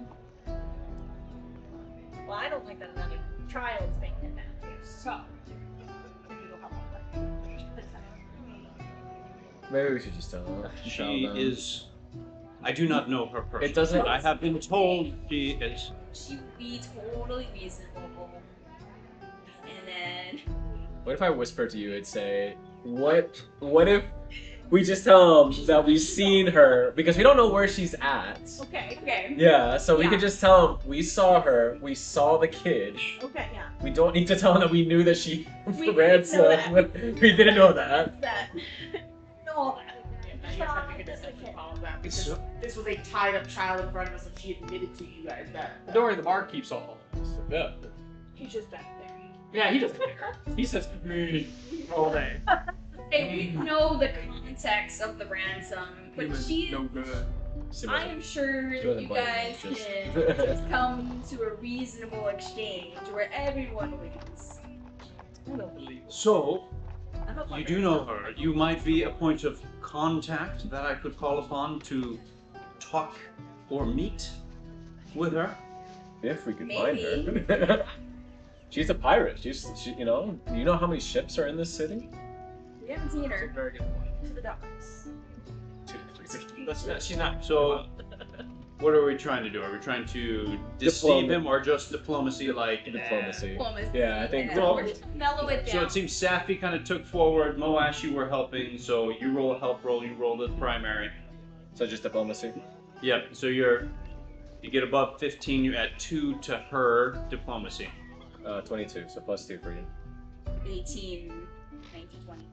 I don't like that another child's being kidnapped here, so. Maybe we'll help out. Maybe we should just tell her. She is. I do not know her personally. It doesn't- but I have been told she is. She would be totally reasonable. then. What if I whisper to you and say, what if we just tell them that we've seen her because we don't know where she's at. Okay. Yeah, so we Yeah. could just tell them we saw her, we saw the kid. Okay, yeah. We don't need to tell them that we knew that she We ran didn't know that. We didn't know that. That. All that. I guess I make a deception call of that because this was a tied up child in front of us and she admitted to you guys that. Don't worry, the bar keeps all of this. Yeah. He's just back there. Yeah, he doesn't care. He says me all day. Hey, we know the context of the ransom, He but was she. no good. I am sure She that wasn't you blaming guys me, just- can just come to a reasonable exchange where everyone wins. I don't believe it. So, I'm not you do know her. You might be a point of contact that I could call upon to talk or meet with her. If we could Maybe. find her. She's a pirate. She, you know how many ships are in this city? We haven't seen That's a her. very good point. To the docks. She's not. So, what are we trying to do? Are we trying to deceive Diplomacy. him or just diplomacy like Diplomacy. Diplomacy. Yeah, I think We're just mellow it So down. it seems Safi kind of took forward, Moash you were helping, so you roll a help roll, you roll the primary. So just diplomacy. Yep, so you get above 15, you add 2 to her diplomacy. 22, so plus 2 for you. 18, 19, 20.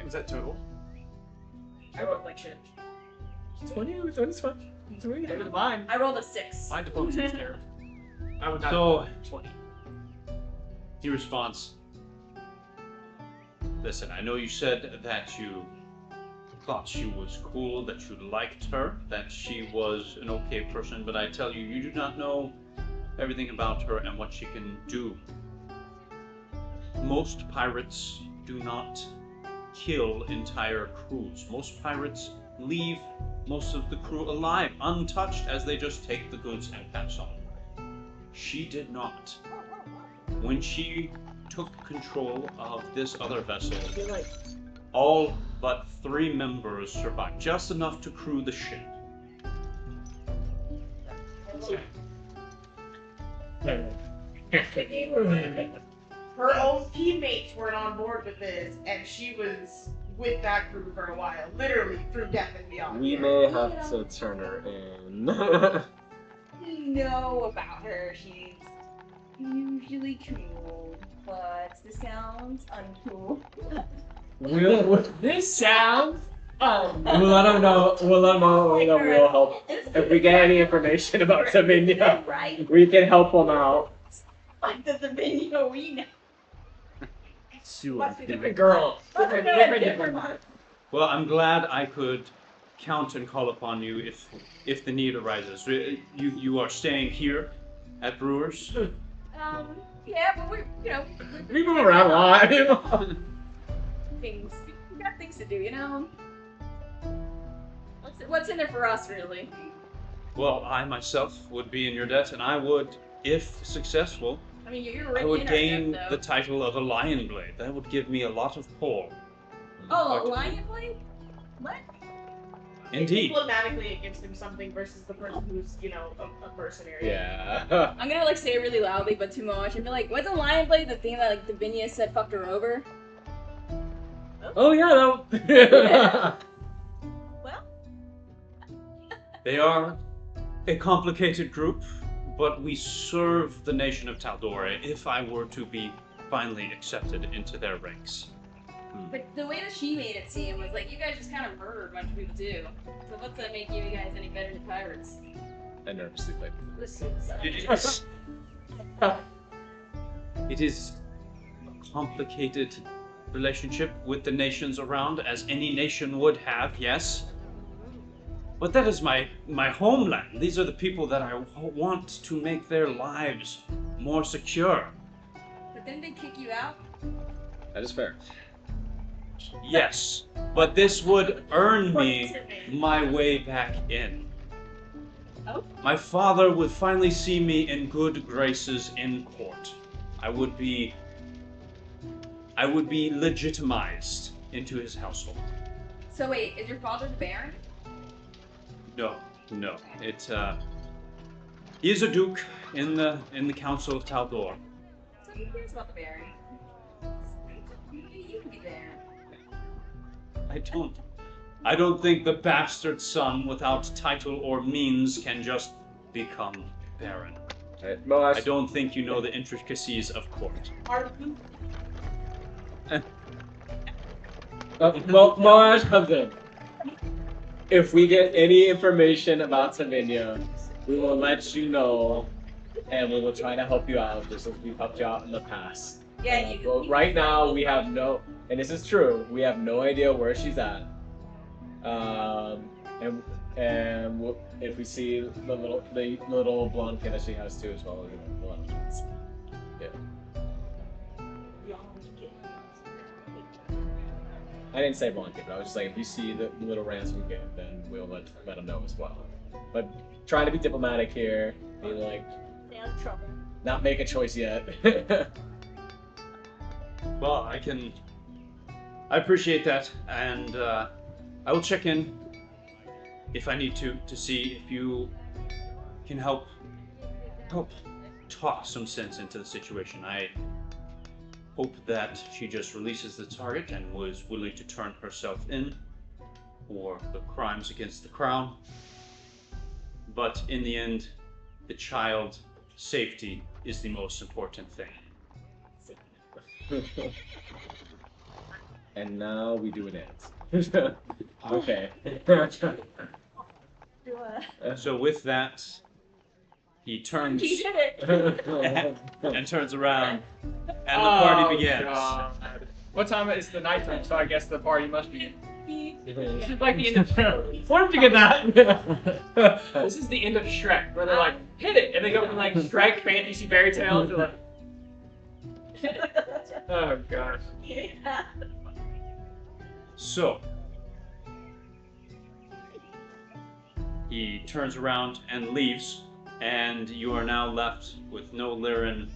Is that total? I rolled like shit. 20, 20's fine. Better than mine. I rolled a 6. My diplomacy is terrible. I would not. So- 20. He responds, listen, I know you said that you thought she was cool, that you liked her, that she was an okay person, but I tell you, you do not know everything about her and what she can do. Most pirates do not kill entire crews. Most pirates leave most of the crew alive, untouched, as they just take the goods and pass on. She did not. When she took control of this other vessel, all but 3 members survived, just enough to crew the ship. Her own teammates weren't on board with this, and she was with that crew for a while, literally through death and beyond. We may have to turn her in. We know about her. She's usually cool, but this sounds uncool. This sounds. We'll let them know. We'll let them know that we'll help. If we get any information about Savinia, Right? we can help them out. Like the video we know. Must be different Girl. Well, I'm glad I could count and call upon you if the need arises. You are staying here at Brewers? Yeah, but We move around a lot. things. We got things to do, you know. What's in it for us, really? Well, I myself would be in your debt, and I would, if successful, I mean, you're I right would in gain our the debt, title of a Lion Blade. That would give me a lot of pull. though. Oh, a lion blade? What? Indeed. Diplomatically, it gives him something versus the person who's, a mercenary. Yeah. I'm gonna say it really loudly, but too much. I'd be like, "What's a lion blade?" The thing that like Davinia said fucked her over. Oh yeah, that. Well, They are a complicated group, but we serve the nation of Taldore if I were to be finally accepted into their ranks. but the way that she made it seem was like you guys just kind of murdered a bunch of people too. So what's that make you guys any better than pirates? I nervously played. It is a complicated relationship with the nations around, as any nation would have, yes. But that is my homeland. These are the people that I want to make their lives more secure. But then they kick you out. That is fair. Yes, but this would earn me my way back in. Oh. My father would finally see me in good graces in court. I would be legitimized into his household. So wait, is your father the Baron? No. He is a duke in the council of Taldor. So who cares about the Baron? I don't think the bastard son without title or means can just become baron. Right, Moash, I don't think you know the intricacies of court. Moash comes in. If we get any information about Savinia, we will let you know, and we will try to help you out just as we've helped you out in the past. Yeah, But right now, we have no, and this is true, we have no idea where she's at. And if we see the little blonde kid that she has too as well, we'll let them know. Yeah. I didn't say blonde kid, but I was just like, if you see the little ransom kid, then we'll let them know as well. But trying to be diplomatic here, be like, Stay out of trouble. not make a choice yet. Well, I appreciate that, and I will check in if I need to see if you can help talk some sense into the situation. I hope that she just releases the target and was willing to turn herself in for the crimes against the crown. But in the end, the child's safety is the most important thing. And now we do an dance. Okay. So with that, he turns He did it. and turns around, and the party begins. God. What time is the nighttime? So I guess the party must begin. He- Like the end of Where did you get that? This is the end of Shrek, where they're like, hit it, and they go from like Shrek fantasy fairy tale to like, oh gosh. Yeah. So he turns around and leaves, and you are now left with no Lirin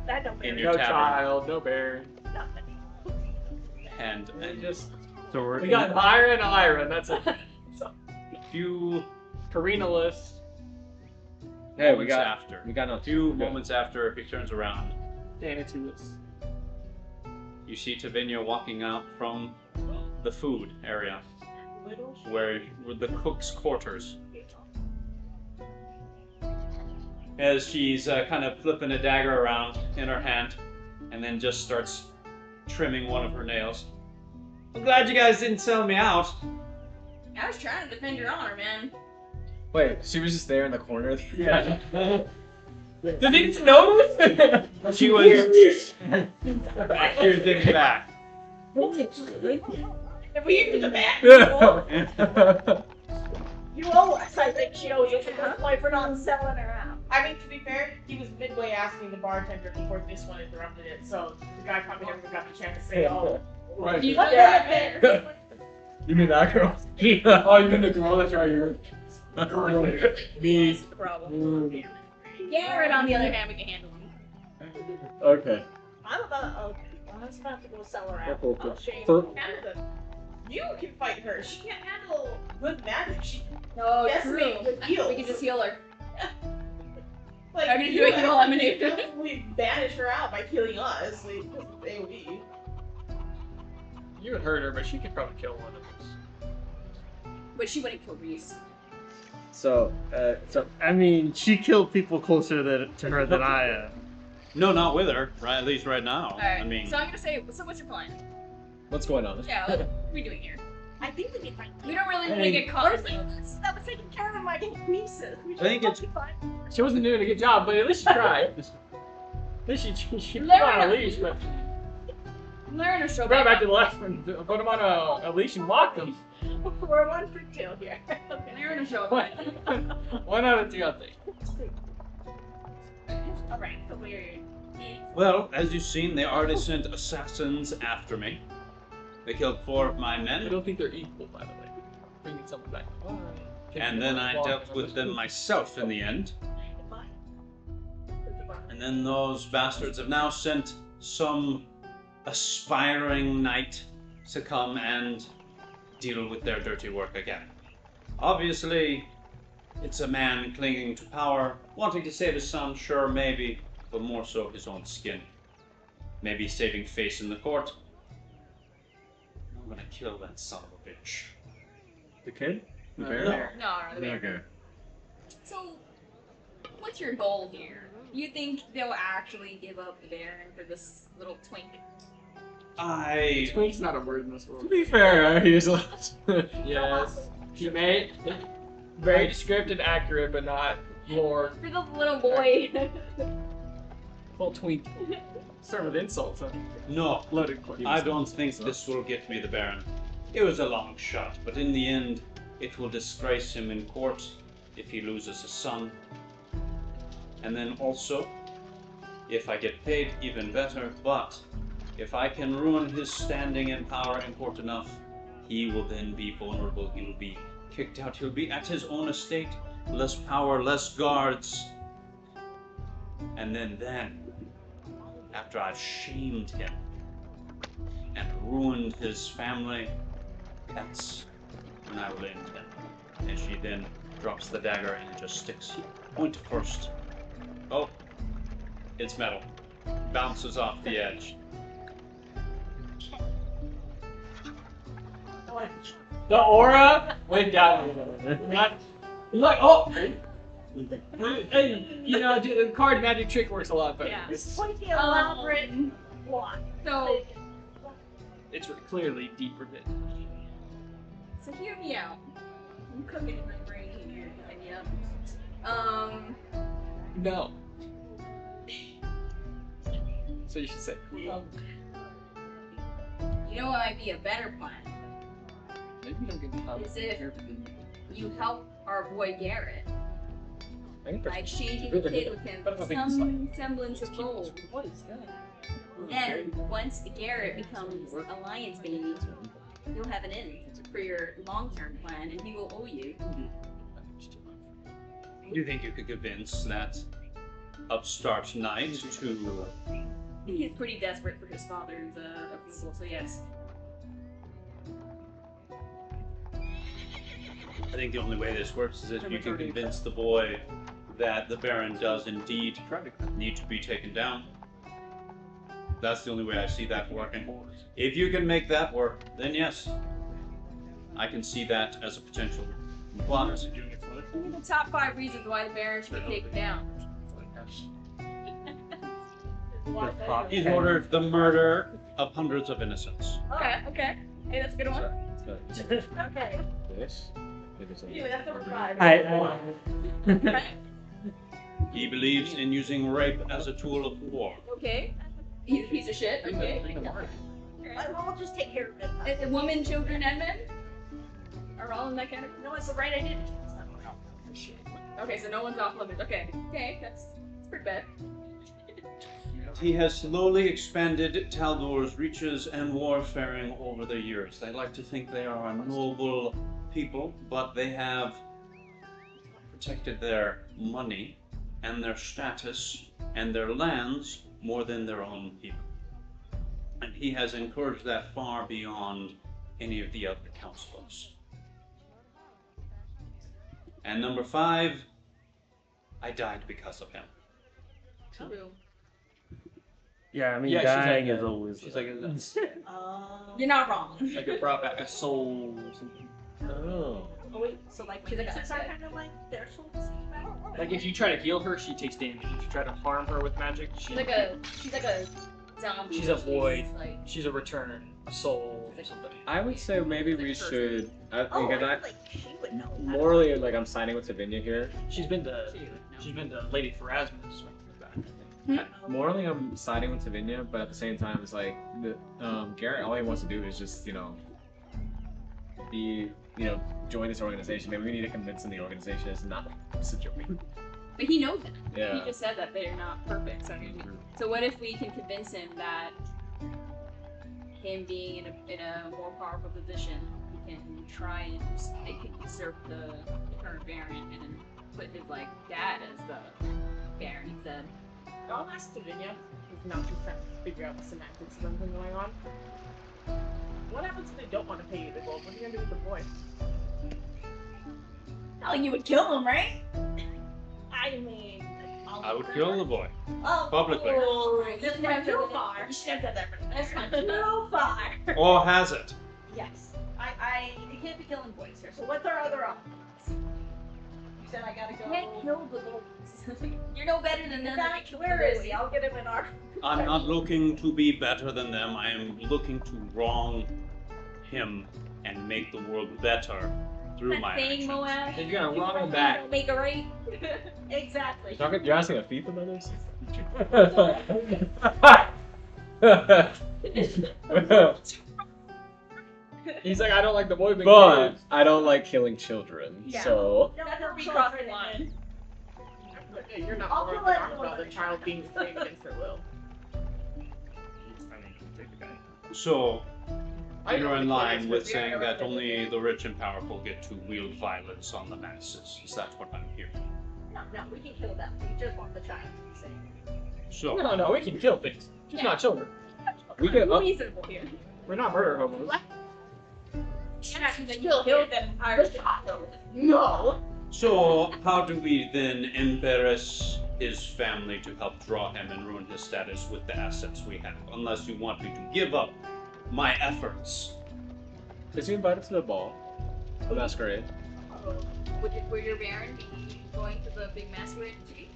That don't in matter. your No tavern. child, no bear. And Just so we're we got Lyra and Ira, and that's it. a few Karina-less. Hey, moments after. we got A no. few moments after he turns around, Danitulus. you see Tavinia walking out from the food area, where the cook's quarters. As she's kind of flipping a dagger around in her hand, and then just starts trimming one of her nails. I'm glad you guys didn't sell me out. I was trying to defend your honor, man. Wait, she was just there in the corner. Yeah. Did he notice? She was here's the back. If we get to the back, you owe us. I think she owes us at this point for not selling her out. I mean, to be fair, he was midway asking the bartender before this one interrupted it, so the guy probably never got the chance to say, oh. Right. You What yeah. there? You mean that girl? Oh, you mean the girl that's right here? Me. That's the problem. Garrett, on the other hand, we can handle him. Okay. I'm about to go sell her out. Okay. I'll shame For- Canada, you can fight her. She can't handle good magic. She No, decimate true. with heals. We can just heal her. Like, I'm gonna you do a heal elimination. We banish her out by killing us. Like, AoE. You would hurt her, but she could probably kill one of us. But she wouldn't kill Reese. So, I mean, she killed people closer to her than I am. No, not with her, right? At least right now. Alright, I mean, so I'm gonna say, so what's your plan? what's going on? Yeah, what are we doing here? I think we can find. We don't really want to get caught. That was taking care of my pieces. We I think it's- should fine. She wasn't doing a good job, but at least she tried. At least she put Learn on a it. leash, but Learn or show brought back back to the left and put him on a leash and walk them. We're one for two here. Learn or show One, back. one out of two, I think. Alright, so we're. well, as you've seen, they already sent assassins after me. They killed 4 of my I men, don't think they're equal, by the way. Bringing someone back. and then I dealt with them myself in the end. And then those bastards have now sent some aspiring knight to come and deal with their dirty work again. Obviously, it's a man clinging to power, wanting to save his son, sure, maybe, but more so his own skin. Maybe saving face in the court. I'm gonna kill that son of a bitch. The kid? The No, bear? the bear. No, the bear. Okay. So, what's your goal here? You think they'll actually give up the Baron for this little twink? Twink's not a word in this To world. be fair, he's Yes. He may. Very descriptive, accurate, but not more. For the little boy. Well, twink. Start with insults, huh? No, Loaded question. I don't think this will get me the Baron. It was a long shot, but in the end, it will disgrace him in court if he loses a son. And then also, if I get paid, even better, but if I can ruin his standing and power in court enough, he will then be vulnerable, he will be kicked out, he'll be at his own estate, less power, less guards. And then, after I've shamed him and ruined his family, that's when I will end him. And she then drops the dagger and just sticks point first. Oh, it's metal. Bounces off the edge. The aura went down. Like, oh! Hey, you know, the card magic trick works a lot better. Yeah. This quite the elaborate plot. So, It's clearly deeper than. so hear me out. I'm cooking in my brain here. No. So you should say. You know what might be a better plan? Maybe you don't get the Is if you help our boy Garrett by exchanging the kid with him for some semblance of gold. Then, once Garrett becomes Alliance baby, you'll have an end for your long-term plan, and he will owe you. Do you think you could convince that upstart knight to... He's pretty desperate for his father's approval, so yes. I think the only way this works is if you can convince the boy that the Baron does indeed need to be taken down. That's the only way I see that working. If you can make that work, then yes, I can see that as a potential. But Give me the top 5 reasons why the Baron should be taken down. he's ordered the murder of hundreds of innocents. Okay, okay. Hey, that's a good one. Okay. This? Anyway, that's number 5. Okay. He believes in using rape as a tool of war. Okay. He's a piece of shit. Okay. I'll just take care of it. The women, children, and men are all in that category. No, it's the right idea. Okay, so no one's off limits. Okay. Okay, that's pretty bad. He has slowly expanded Taldor's reaches and warfaring over the years. They like to think they are a noble people, but they have protected their money and their status and their lands more than their own people. And he has encouraged that far beyond any of the other councilors. And number 5, I died because of him. True. Yeah, I mean, Yeah, she's dying like is always. She's like You're not wrong. like it brought back a soul or something. Oh. Oh wait, so like She's like witnesses a- are kind of like their souls back? Like if you try to heal her, she takes damage. If you try to harm her with magic, She's like a zombie. She's a void. Like, she's a return, a soul or something. I would say maybe we should. Oh, Because like she would know. morally, like I'm siding with Savinia here. She's been to Lady Pharasma's. Morally, I'm siding with Savinia, but at the same time, it's like Garrett. All he wants to do is just join this organization. Maybe we need to convince him the organization is not a joke. but he knows it. Yeah. He just said that they're not perfect. So what if we can convince him that him being in a more powerful position, he can try and they can usurp the current Baron and then put his like dad as the Baron instead. I'll ask Davinia, who's now too trying to figure out the semantics of everything going on. What happens if they don't want to pay you the gold? What are you gonna do with the boy? Not like you would kill him, right? I mean, I would kill the boy. Oh, publicly. Oh, this went too far. You should have done that. This went too far. Or has it? Yes. You can't be killing boys here. So what's our other options? You said I gotta go. You can't kill the boys. You're no better than them. Where is he? I'll get him in our. I'm not looking to be better than them. I am looking to wrong him and make the world better through my actions. Moab. Then you're gonna wrong him back. Don't make it right. Exactly. You're asking a thief about this? He's like, I don't like the boy being But killed. I don't like killing children, Yeah. so. That's where we Cross cross the the line. line. You're not I'll more pull it than about the child being enslaved against their will. So, I you're know in the line kids, with but we saying are that relevant. only the rich and powerful get to wield violence on the masses. Is that what I'm hearing? No, we can kill them. We just want the child. So, No, we can kill things. Just not children. We can up. Reasonable here. We're not murder hobos. Still kill them. No. so how do we then embarrass his family to help draw him and ruin his status with the assets we have? Unless you want me to give up my efforts. Is he invited to the ball? The masquerade? Would your Baron be going to the big masquerade tree?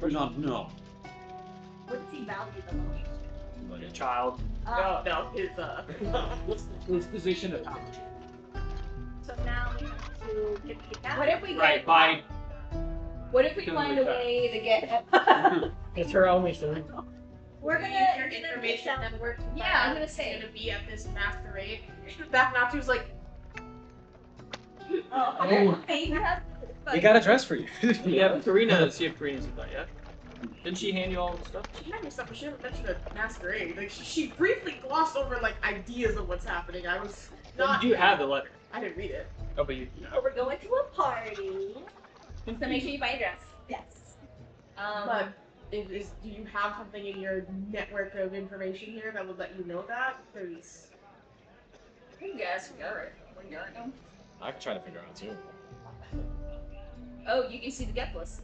Do not know. What does he value the most? Like a child. No, His position of power. So now we have to get the cat. What if we Right, get? by What if we Killing find the a cat. way to get? it's her only son. We're use gonna your get information network. Yeah, I'm gonna say. Gonna be at this masquerade. That Natsu's like, Oh, hey, you have. We got a dress for you. Yeah, Karina. See if Karina's with that yet. Didn't she hand you all the stuff? she had me stuff, but she didn't mention a masquerade. Like she briefly glossed over like ideas of what's happening. I was not. You do have the letter. I didn't read it. Oh, but you. So we're going to a party. So make sure you buy a dress. Yes. But do you have something in your network of information here that would let you know that? Because You guys Garrett. What Garrett know? I can try to figure out too. Oh, you can see the get list.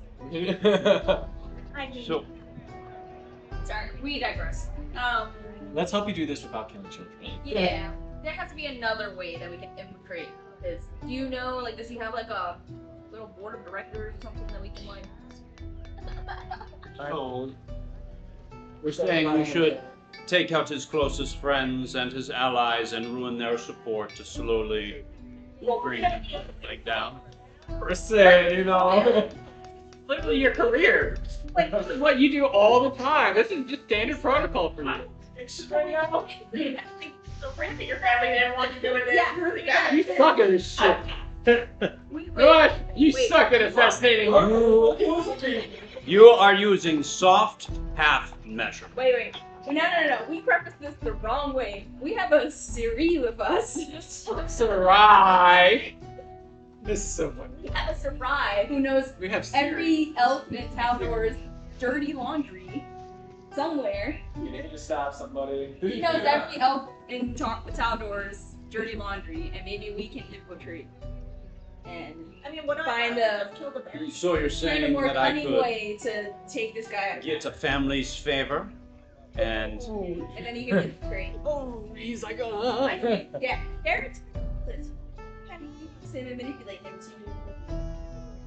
I mean, So, Sorry, we digress. Let's hope you do this without killing children. Yeah, there has to be another way that we can infiltrate this. Do you know, like, does he have like a little board of directors or something that we can like? so we're saying we should take out his closest friends and his allies and ruin their support to slowly bring him like down. We're saying, you know. Literally your career. This is what you do all the time. This is just standard protocol for you. so frantic your family didn't want you doing this. Yeah. You suck at this shit. Wait, Gosh, you wait. suck at assassinating. You are using soft half measure. wait. No. We prefaced this the wrong way. We have a Siri with us. Sarai. This is so funny. We have a Sarai who knows We have Siri. every elf in Taldor's dirty laundry somewhere. You need to stab somebody. He knows every elf in Taldor's dirty laundry, and maybe we can infiltrate and I mean, what Find I a- kill the bear. So you're find a saying more that I cunning could way to take this guy out. get a family's favor and And then you can infiltrate. Oh, he's like, Yeah, Garrett's good. How do you use him and manipulate him to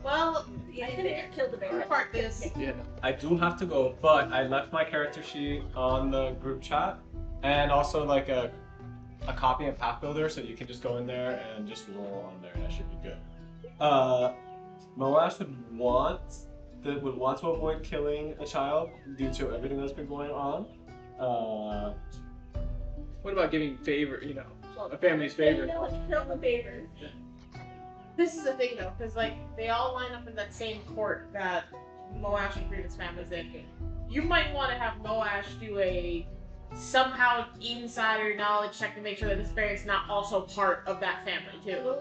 Well, I didn't kill the bear. part this. Yeah. I do have to go, but I left my character sheet on the group chat and also like a copy of Path Builder, so you can just go in there and just roll on there. That should be good. Moash would want to avoid killing a child due to everything that's been going on. What about giving favor? You know, a family's favor. Kill the bear. This is the thing though, because like they all line up in that same court that Moash and Freedom's family's in. You might want to have Moash do a somehow insider knowledge check to make sure that this bear is not also part of that family too.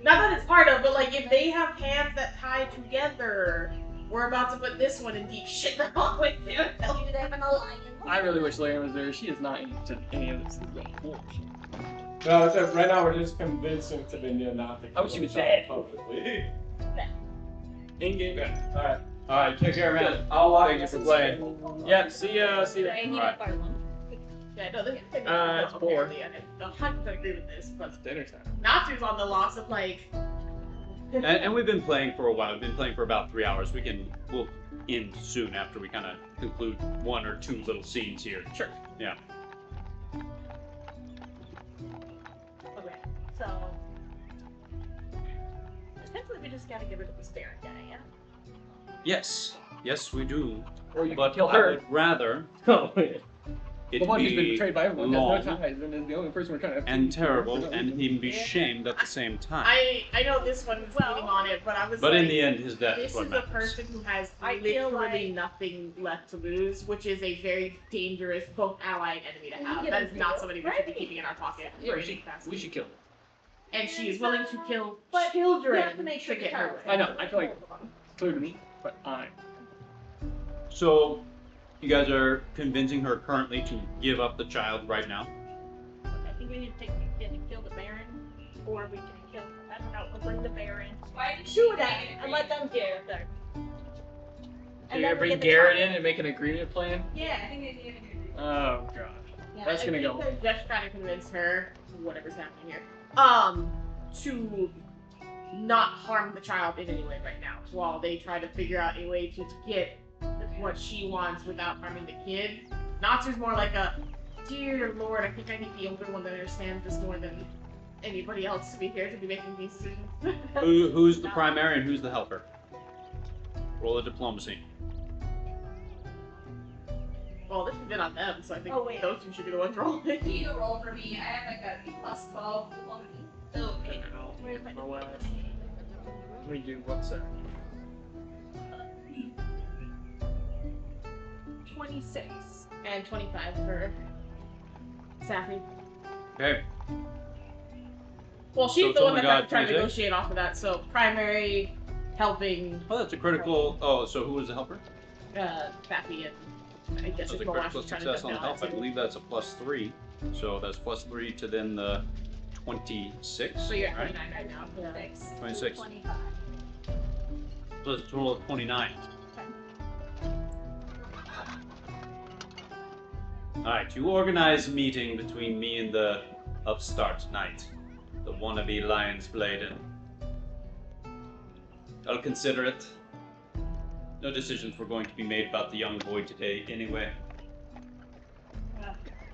Not that it's part of, but like if they have hands that tie together, we're about to put this one in deep shit the wrong way too. Do they have an alliance? I really wish Leia was there. She is not into any of this. No, so right now we're just convincing Tavinia not to Oh, she was dead. publicly. In game. Alright. Alright, take care, man. I'll Thank you for playing. Yeah. See ya. I need Alright. a fire one. Yeah, no, this It's 4. I 100% agree with this, but It's dinner time. Natsu's on the loss of like. And we've been playing for a while. We've been playing for about 3 hours. We'll end soon after we kind of conclude 1 or 2 little scenes here. Sure. Yeah. Okay, so essentially we just gotta get rid of this Baron guy, yeah? Yes. Yes, we do. Or you But can kill I her. would rather Oh, it The one who's been be betrayed by everyone, long has no ties, and is the only person we're trying to. and terrible, and him be Yeah. shamed at the same time. I know this one's leaning on it, but I was But like, in the end, his death this is what is a matters. person who has I feel literally like- nothing left to lose, which is a very dangerous both ally and enemy to have. Yeah, That is not yeah. somebody we should be keeping in our pocket. Yeah, for we any should, capacity. we should kill her. And she is willing to kill But children you have to make sure get the her. child- I know. I feel like it's clear to me, but I. So, you guys are convincing her currently to give up the child right now? I think we need to take the kid and kill the Baron, or we can kill, I don't know, we'll bring the Baron, shoot at it, and let them deal with her. So you're gonna bring Garrett in and make an agreement plan? Yeah, I think they need to. Oh gosh. Yeah, That's I gonna think go. They're just trying to convince her, whatever's happening here, to not harm the child in any way right now, while they try to figure out a way to get what she wants without harming the kid. Natsu's more like a, dear Lord, I think I need the older one that understands this more than anybody else to be here to be making these decisions. Who's the primary and who's the helper? Roll a diplomacy. Well, this has been on them, so I think Oh, wait. those two should be the ones rolling. You roll for me. I have like a plus 12 diplomacy. So, okay. Let me do what's that? 26. And 25 for Safi. Okay. Well, So she's it's the one only that's got trying to 26? negotiate off of that, so primary, helping, Oh, that's a critical. Oh, so who was the helper? Safi, and I guess That's it's a Moash critical is trying to success jump on the down help. I too. believe that's a +3. So that's +3 to then the 26. So you're at right? 29 right now. Yeah. 6. 26. 25. So it's a total of 29. Alright, you organize a meeting between me and the upstart knight, the wannabe Lion's Blade, and I'll consider it. No decisions were going to be made about the young boy today anyway,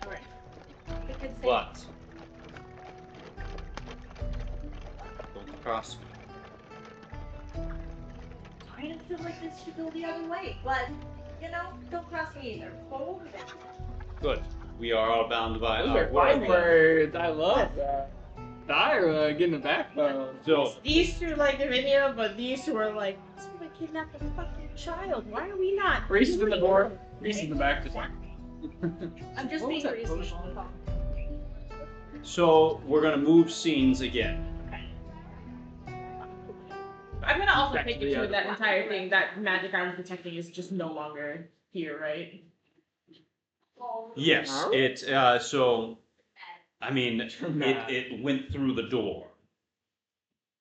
Alright. but don't cross me. Kind of feel like this should go the other way, but, you know, don't cross me either. Hold it. Good. We are all bound by Those our are fine word. words. I love that. Dyra getting the backbone. So, These two like Divinia, but these two are like, somebody kidnapped a fucking child. Why are we not? Reese is in the door. Reese is in the back. Just like, I'm just What was being that reasonable. so we're gonna move scenes again. I'm gonna also Back to take the it to other that one. entire thing, that magic I was protecting is just no longer here, right? Yes, it, so, I mean, it went through the door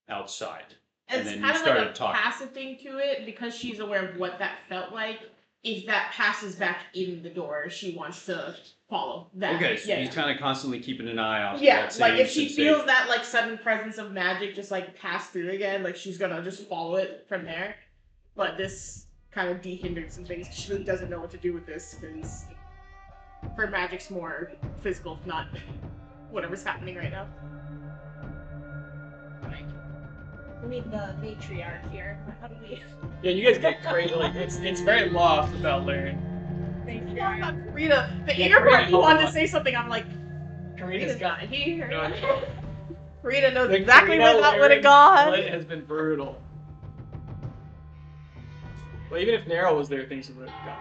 outside. And It's then kind you of like started a talking. passive thing to it, because she's aware of what that felt like. If that passes back in the door, she wants to follow that. Okay, so yeah. he's kind of constantly keeping an eye out for Yeah, that like same if she sensation. feels that like sudden presence of magic just like pass through again, like she's gonna just follow it from there. But this kind of de-hindered some things. She really doesn't know what to do with this because her magic's more physical, not whatever's happening right now. We need the matriarch here. How do we? yeah, you guys get crazy. Like it's very lost without Larry. Matriarch. Rita, the Yeah, inner part Rita, wanted you to say something. I'm like, Karina's Rita's not here. No. Rita knows The exactly Karina where that would Larry have gone. split has been brutal. Well, even if Nero was there, things would have gone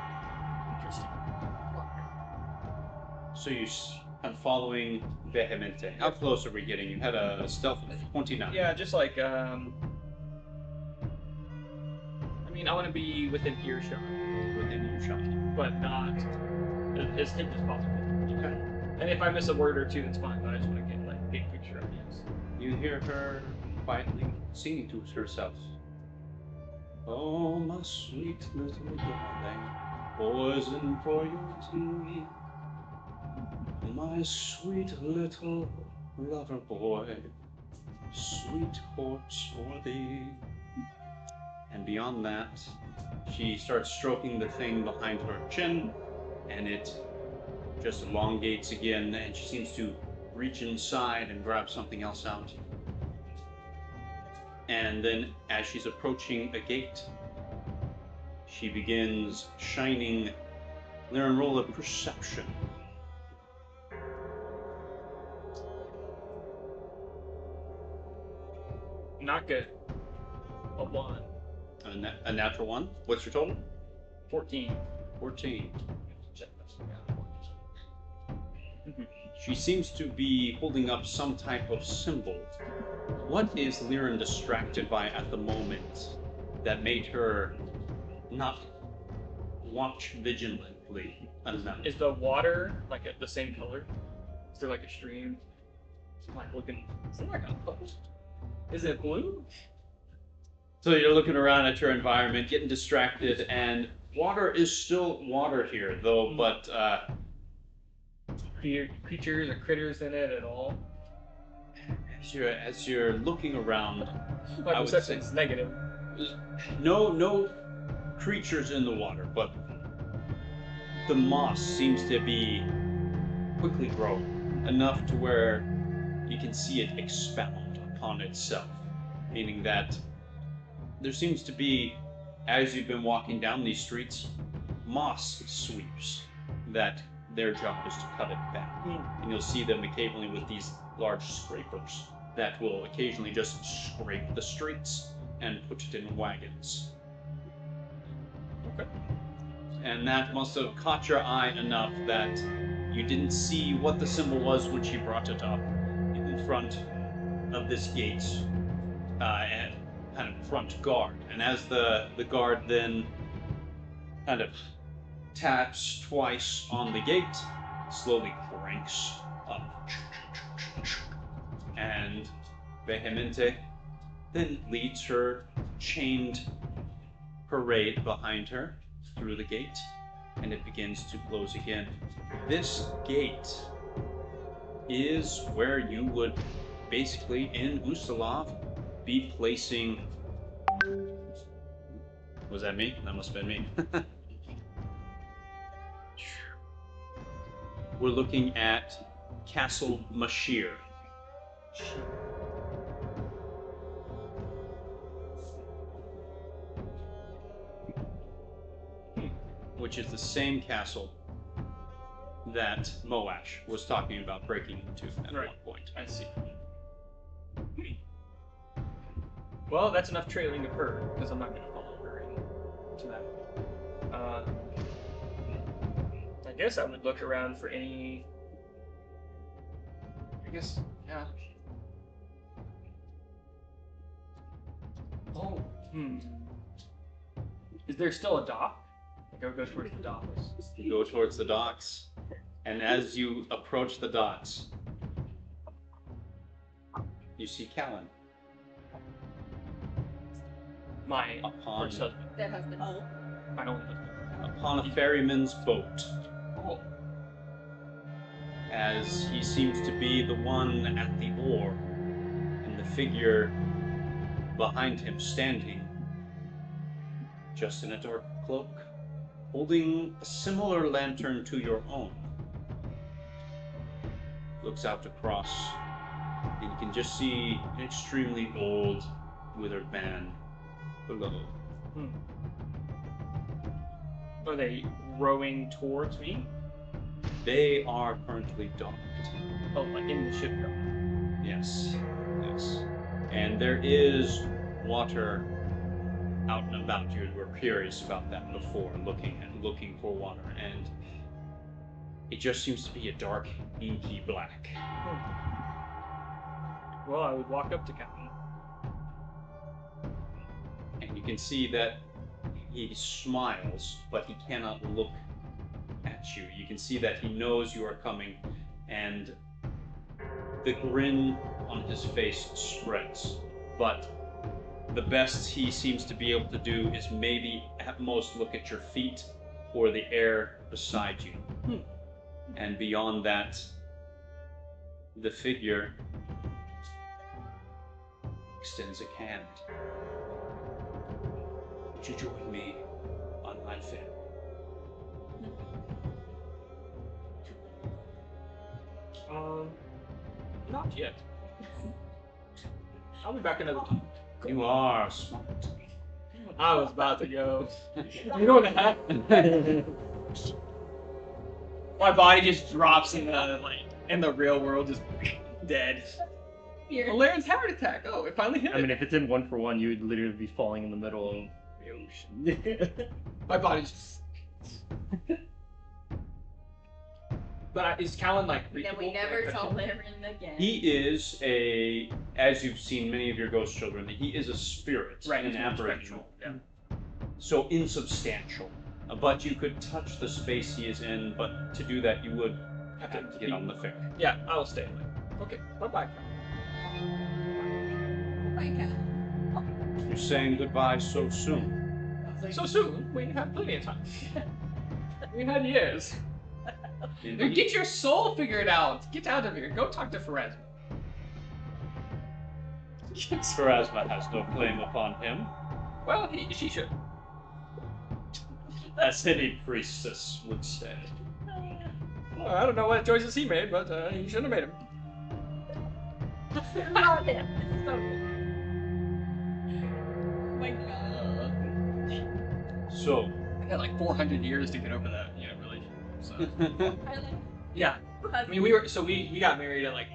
interesting. So I'm following Vehemente. How close are we getting? You had a stealth of 29. Yeah, just like I mean, I want to be within earshot, Within earshot. but not as hidden as possible. Okay. And if I miss a word or two, that's fine. But I just want to get like big picture ideas. You hear her quietly singing to herself. Oh, my sweet little darling, poison for your tea. my sweet little lover boy, sweet corpse for thee. And beyond that, she starts stroking the thing behind her chin, and it just elongates again, and she seems to reach inside and grab something else out. And then, as she's approaching a gate, she begins shining. Lyran, roll a perception. Not good. A 1. A natural one. What's your total? 14. 14. She seems to be holding up some type of symbol. What is Lyran distracted by at the moment that made her not watch vigilantly enough? Is the water like the same color? Is there like a stream? I'm like looking. Is it like a post? Is it blue? So you're looking around at your environment, getting distracted, and water is still water here, though, but creatures or critters in it at all? as you're looking around, My I would say perception's negative. no creatures in the water, but the moss seems to be quickly growing, enough to where you can see it expound upon itself, meaning that there seems to be, as you've been walking down these streets, moss sweeps that their job is to cut it back. And you'll see them occasionally with these large scrapers that will occasionally just scrape the streets and put it in wagons. Okay. And that must have caught your eye enough that you didn't see what the symbol was when she brought it up in front of this gate and kind of front guard. And as the guard then kind of taps twice on the gate, slowly cranks up, and Vehemente then leads her chained parade behind her through the gate, and it begins to close again. This gate is where you would basically, in Ustalav, be placing... Was that me? That must have been me. We're looking at Castle Mashir. Which is the same castle that Moash was talking about breaking into at one point. I see. Well, that's enough trailing of her, because I'm not going to follow her into that. I guess I would look around for any... yeah. Oh, Is there still a dock? Like I would go towards the docks. You go towards the docks, and as you approach the docks, you see Callan. My Upon, first husband. That husband. Oh. My only husband. upon a ferryman's boat, Oh. as he seems to be the one at the oar, and the figure behind him standing, just in a dark cloak, holding a similar lantern to your own, looks out across, and you can just see an extremely old, withered man below. Are they rowing towards me? They are currently docked. Oh, like in the shipyard. Yes, yes. And there is water out and about. You were curious about that before, looking for water, and it just seems to be a dark, inky black. Well, I would walk up to Captain. And you can see that he smiles, but he cannot look at you. You can see that he knows you are coming, and the grin on his face spreads. But the best he seems to be able to do is maybe at most look at your feet or the air beside you. And beyond that, The figure extends a hand. Would you join me on my fair? Not yet. I'll be back another time. You are smart. I was about to go. You know what happened? My body just drops in the real world, just dead. Laren's heart attack. Oh, it finally hit. I mean, if it's in 1-for-1, you would literally be falling in the middle of the ocean. My body's just. But is Callan Then reachable? we never saw Laren again. He is as you've seen many of your ghost children, he is a spirit, Right, an he's aboriginal. Yeah. So insubstantial. But you could touch the space he is in, but to do that you would have to get on the fair. Yeah, I will stay. Okay, bye-bye. Bye, Cat. You're saying goodbye so soon. So soon? We have plenty of time. We had years. Indeed. Get your soul figured out. Get out of here. Go talk to Pharasma. Pharasma has no claim upon him, Well, she should. as any priestess would say. Well, I don't know what choices he made, but he shouldn't have made them. Love him. So good. My God. So, I had like 400 years to get over that, really. So yeah, I mean, we got married at like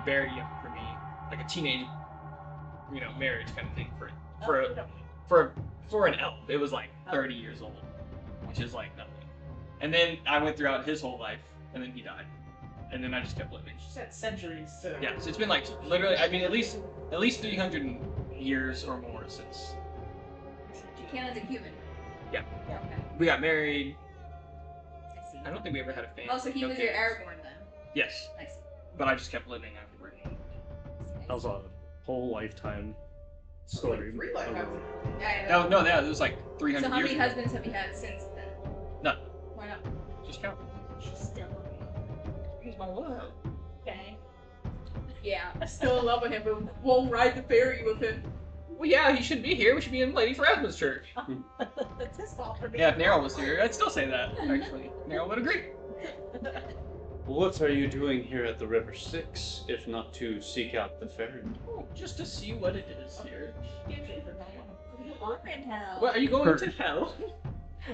very young for me, like a teenage, marriage kind of thing for an elf. It was like 30 years old, which is like nothing. And then I went throughout his whole life, and then he died, and then I just kept living. She said centuries. So. Yeah, so it's been like literally, I mean, at least 300 years or more since Callan's a human. Yeah. Yeah, okay. we got married. I see. I don't think we ever had a family. Oh, so he No was your kids. Aragorn then. Yes, I see. but I just kept living afterward. That was a whole lifetime story. Like 3 lifetimes. Yeah, No, it was like 300 So how years many ago. husbands have you had since then? None. Why not? Just count. She's still Here's my love. okay. Yeah. I'm still in love with him, but won't ride the ferry with him. Well, yeah, he shouldn't be here. We should be in Lady Pharasma's church. That's his fault for me. Yeah, if Neryl was here, I'd still say that, actually. Neryl would agree. what are you doing here at the River Styx, if not to seek out the ferry? Oh, just to see what it is here. We're in hell. What, are you going to hell?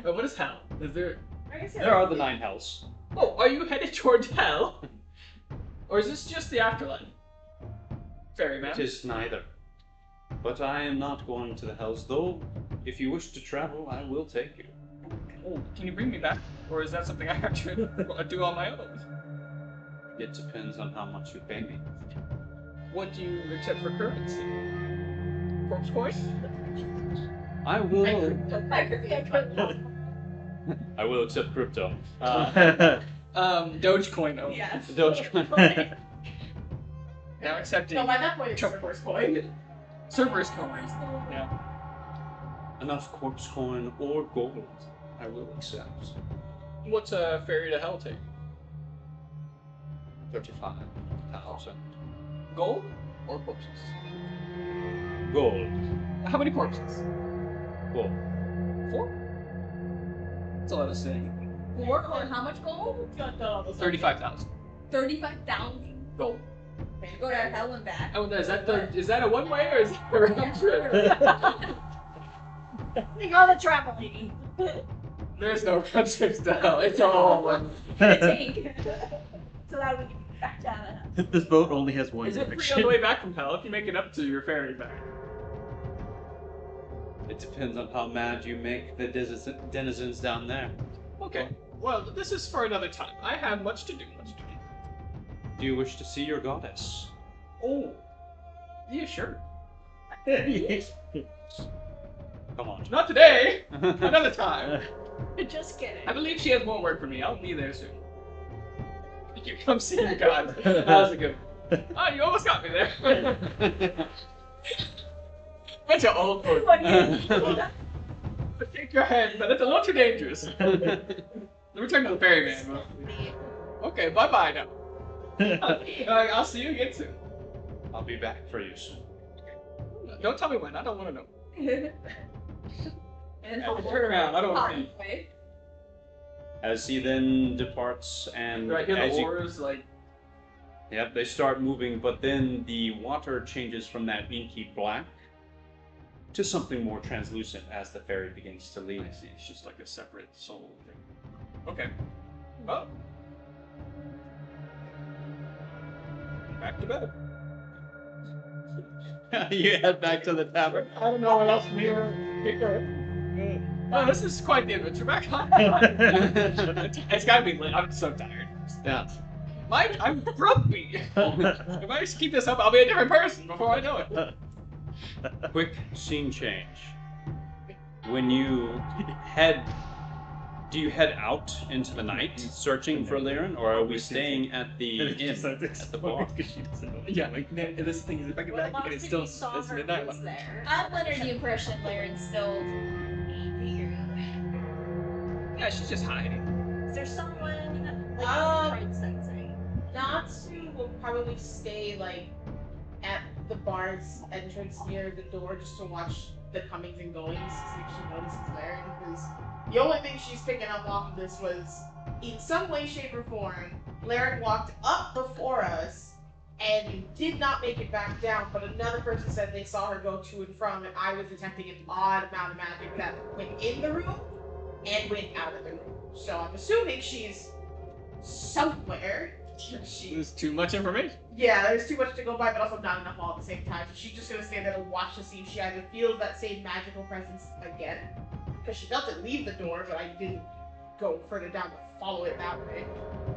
What is hell? Is there... There are the 9 hells. Oh, are you headed towards hell? Or is this just the afterlife? Ferryman. It is neither. But I am not going to the hells, though if you wish to travel, I will take you. Oh, can you bring me back? Or is that something I have to do on my own? It depends on how much you pay me. What do you accept for currency? Corpse coin? I will. I will accept crypto. Dogecoin though. Yes. Dogecoin. Now accepting No, by that point, it's Cerberus coin. Cerberus coin. Yeah. Enough corpse coin or gold, I will accept. What's a ferry to hell take? 35,000 Gold or corpses? gold. How many corpses? Gold. 4? That's a lot of saying. 4 or how much gold? 35,000 35,000. gold. Go to hell and back. Oh, is that a one way or is that a round trip? We go the traveling. There's no round trips to hell. It's all one. Tank. So that we can get back down. This boat only has one Is it free direction. on the way back from hell if you make it up to your ferry back? It depends on how mad you make the denizens down there. Okay. Well, this is for another time. I have much to do. Do you wish to see your goddess? Oh. Yeah, sure. Come on. Not today. Another time. Just kidding. I believe she has more work for me. I'll be there soon. You come see your god. That was a good one. Oh, you almost got me there. Bunch of old folks. Take your hand, but it's a little too dangerous. Let me turn to the ferryman. Okay, bye-bye now. I'll see you again soon. I'll be back for you soon. Don't tell me when. I don't want to know. And Turn around. I don't want to see. Halfway. As he then departs, and Do I hear as the you, oars like? yep, they start moving, but then the water changes from that inky black to something more translucent as the ferry begins to leave. I see. It's just like a separate soul thing. Okay. Well. Back to bed. You head back to the tavern. I don't know what else to do. Oh, this is quite the adventure back. It's gotta be lit. I'm so tired. Yeah. Mike, I'm grumpy. If I just keep this up, I'll be a different person before I know it. Quick scene change. When you head, do you head out into the night searching for Lyran, or are we staying at the inn, at the bar? Yeah, like this thing is back in back, and it's still it's midnight. there. I'm under the impression Laren's still. Yeah, she's just hiding. Is there someone like tried sensing? Natsu will probably stay like at the bar's entrance near the door just to watch the comings and goings, see if she notices Laren, because the only thing she's picking up off of this was, in some way, shape, or form, Laren walked up before us and did not make it back down, but another person said they saw her go to and from, and I was detecting an odd amount of magic that went in the room and went out of the room. So I'm assuming she's somewhere. There's too much information. Yeah, there's too much to go by, but also not enough all at the same time. So she's just gonna stand there and watch to see if she either feels that same magical presence again, because she felt it leave the door, but I didn't go further down to follow it that way.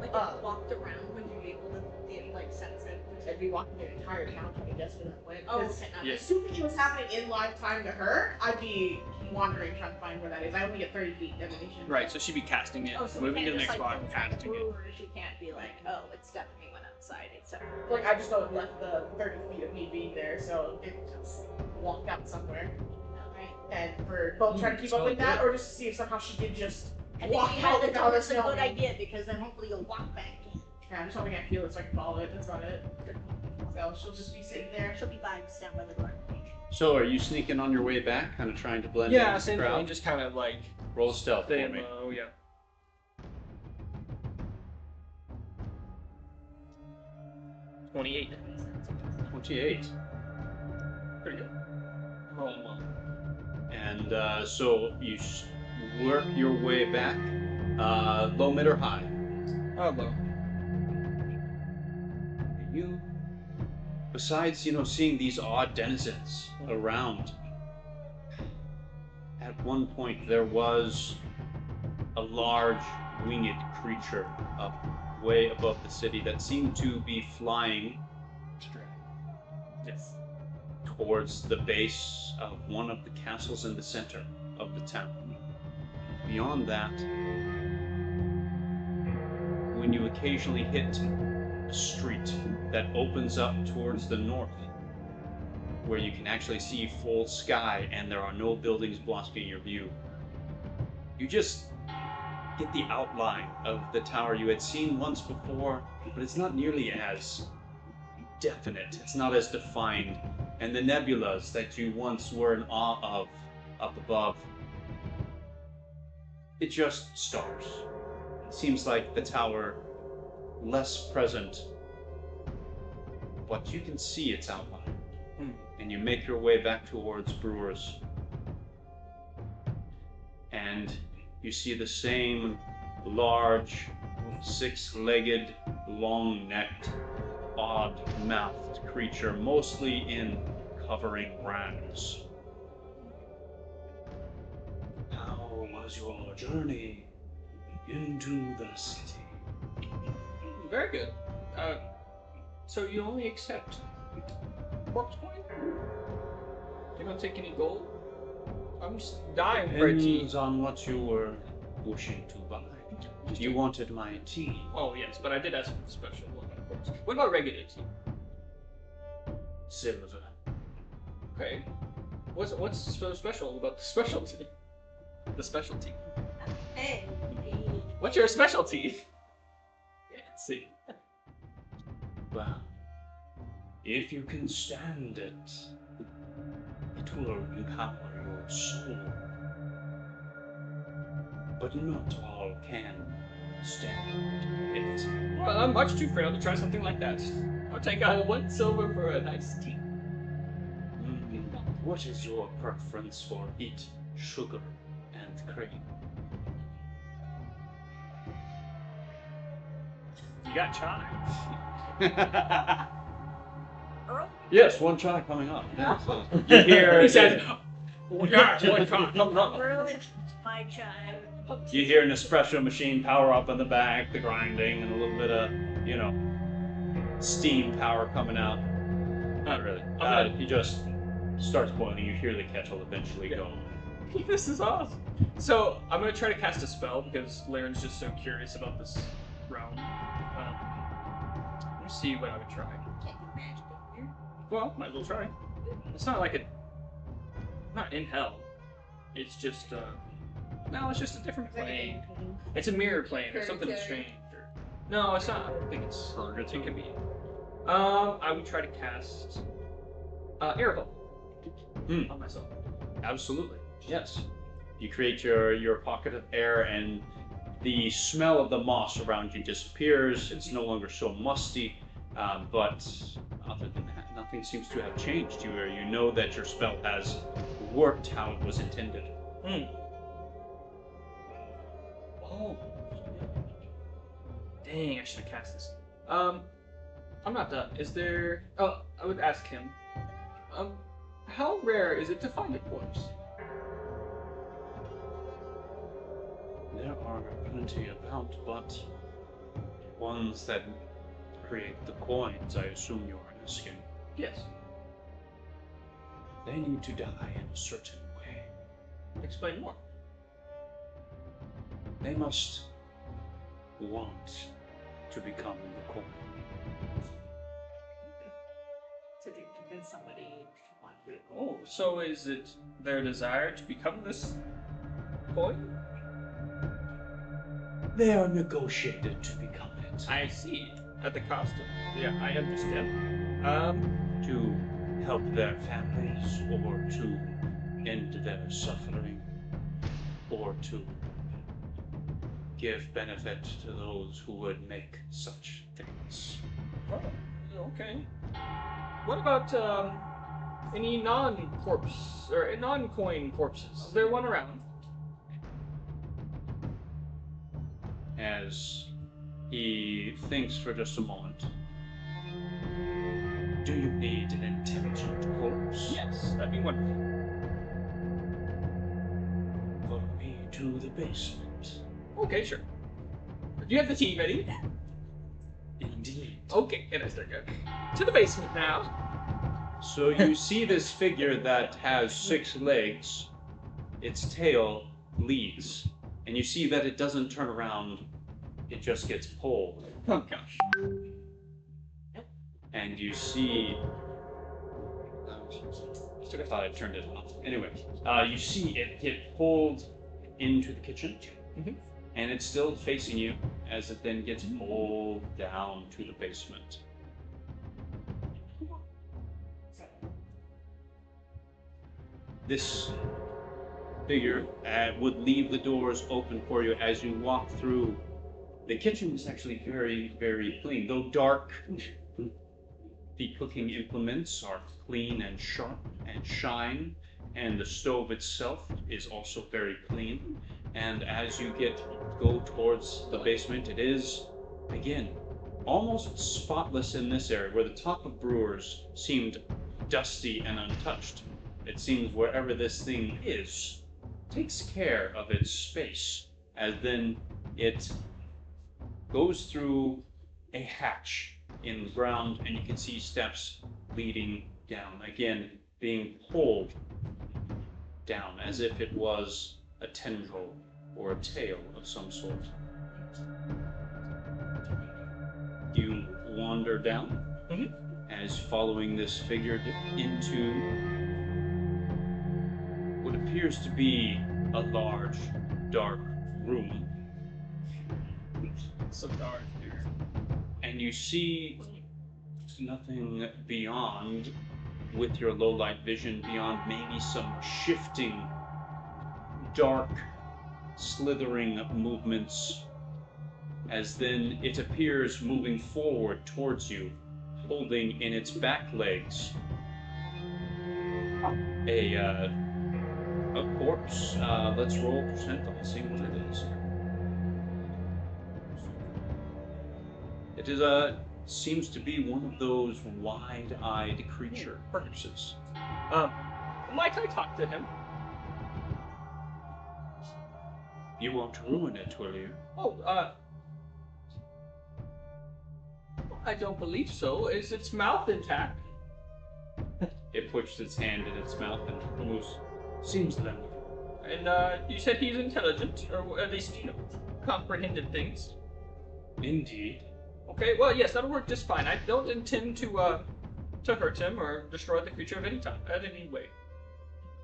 Like if it walked around, would you be able to like sense it? I'd be walking the entire town trying to guess where that went. Oh, 'Cause okay. Yeah. assuming it was happening in live time to her, I'd be wandering trying to find where that is. I only get 30 feet divination. Right, so she'd be casting it, Oh, so moving you to the can't next just, spot, like, casting it. or she can't be like, oh, it's definitely went outside, etc. Like, I just know it left the 30 feet of me being there, so it just walked out somewhere. Alright. And for both trying to keep up with that, or just to see if somehow she did just I think walk you out had to without tell us us a good knowing. idea because then hopefully you'll walk back in. Yeah, I'm just hoping I feel it so I can follow it. That's about it. So she'll just be sitting there. She'll be vibes down by the door. So, are you sneaking on your way back, kind of trying to blend in Yeah, with the same crowd? thing, just kind of like Roll stealth for stay me. low, yeah. 28. 28. Pretty good. Roll well. And so you work your way back, low, mid, or high. Oh, low. You, besides, seeing these odd denizens around, at one point there was a large winged creature up way above the city that seemed to be flying Yes. towards the base of one of the castles in the center of the town. Beyond that, when you occasionally hit a street that opens up towards the north, where you can actually see full sky and there are no buildings blocking your view, you just get the outline of the tower you had seen once before, but it's not nearly as definite, it's not as defined, and the nebulas that you once were in awe of up above, it's just stars. It seems like the tower less present, but you can see its outline. And you make your way back towards Brewer's. And you see the same large, six-legged, long-necked, odd-mouthed creature, mostly in covering rags. How was your journey into the city? Very good. So you only accept corpse coin? You don't take any gold? I'm just dying for a tea. Depends on what you were wishing to buy. You wanted my tea. Oh yes, but I did ask for the special one, of course. What about regular tea? Silver. Okay. What's so special about the specialty? The specialty. Hey. What's your specialty? It's See. Well, if you can stand it, it will empower your soul. But not all can stand it. Well, I'm much too frail to try something like that. I'll take 1 silver for a nice tea. What is your preference for it, sugar and cream? You got chai. Yes, 1 chai coming up. Yeah, so you hear He said, "Oh, yeah, one chai coming up." My child. you hear an espresso machine power up in the back, the grinding, and a little bit of, steam power coming out. Not really. He just starts boiling. You hear the kettle eventually go. This is awesome. So I'm gonna try to cast a spell because Laren's just so curious about this realm. Let me see what I would try. Can't do magic in here. Well, might as well try. It's not like not in hell. It's just no, it's just a different plane. It's a mirror plane or something strange. No, it's not. I don't think it's. It could be. I would try to cast Airbolt on myself. Absolutely. Yes. You create your pocket of air, and the smell of the moss around you disappears. It's no longer so musty, but other than that, nothing seems to have changed. You know that your spell has worked how it was intended. Oh. Dang, I should have cast this. I'm not done. Is there... Oh, I would ask him. How rare is it to find a corpse? There are plenty about, but ones that create the coins, I assume you're asking. Yes. They need to die in a certain way. Explain more. They must want to become the coin. To convince somebody to want to. Oh, so is it their desire to become this coin? They are negotiated to become it. I see. At the cost of... Yeah, I understand. To help their families, or to end their suffering, or to give benefit to those who would make such things. Oh, okay. What about, any non-corpse, or non-coin corpses? Is there one around? As he thinks for just a moment. Do you need an intelligent corpse? Yes, that'd be wonderful. Follow me to the basement. Okay, sure. Do you have the tea ready? Indeed. Okay, and I start going to the basement now. So you see this figure that has 6 legs. Its tail leads. And you see that it doesn't turn around. It just gets pulled. Oh, gosh. And you see... I thought I turned it off. Anyway, you see it get pulled into the kitchen. And it's still facing you as it then gets pulled down to the basement. This figure would leave the doors open for you as you walk through. The kitchen is actually very, very clean. Though dark, the cooking implements are clean and sharp and shine, and the stove itself is also very clean. And as you go towards the basement, it is, again, almost spotless in this area, where the top of Brewers seemed dusty and untouched. It seems wherever this thing is, takes care of its space, as then it goes through a hatch in the ground, and you can see steps leading down, again, being pulled down, as if it was a tendril or a tail of some sort. You wander down, as following this figure into what appears to be a large, dark room. So dark here. and you see nothing beyond, with your low light vision, beyond maybe some shifting, dark, slithering movements, as then it appears moving forward towards you, holding in its back legs a corpse. Let's roll percentile, see what it is. It is seems to be one of those wide-eyed creature corpses. Might I talk to him? You won't ruin it, will you? Oh, I don't believe so. Is its mouth intact? It pushed its hand in its mouth and moves. Seems then. And you said he's intelligent, or at least, you know, comprehended things. Indeed. Okay, well, yes, that'll work just fine. I don't intend to hurt him or destroy the creature of any time, at any way.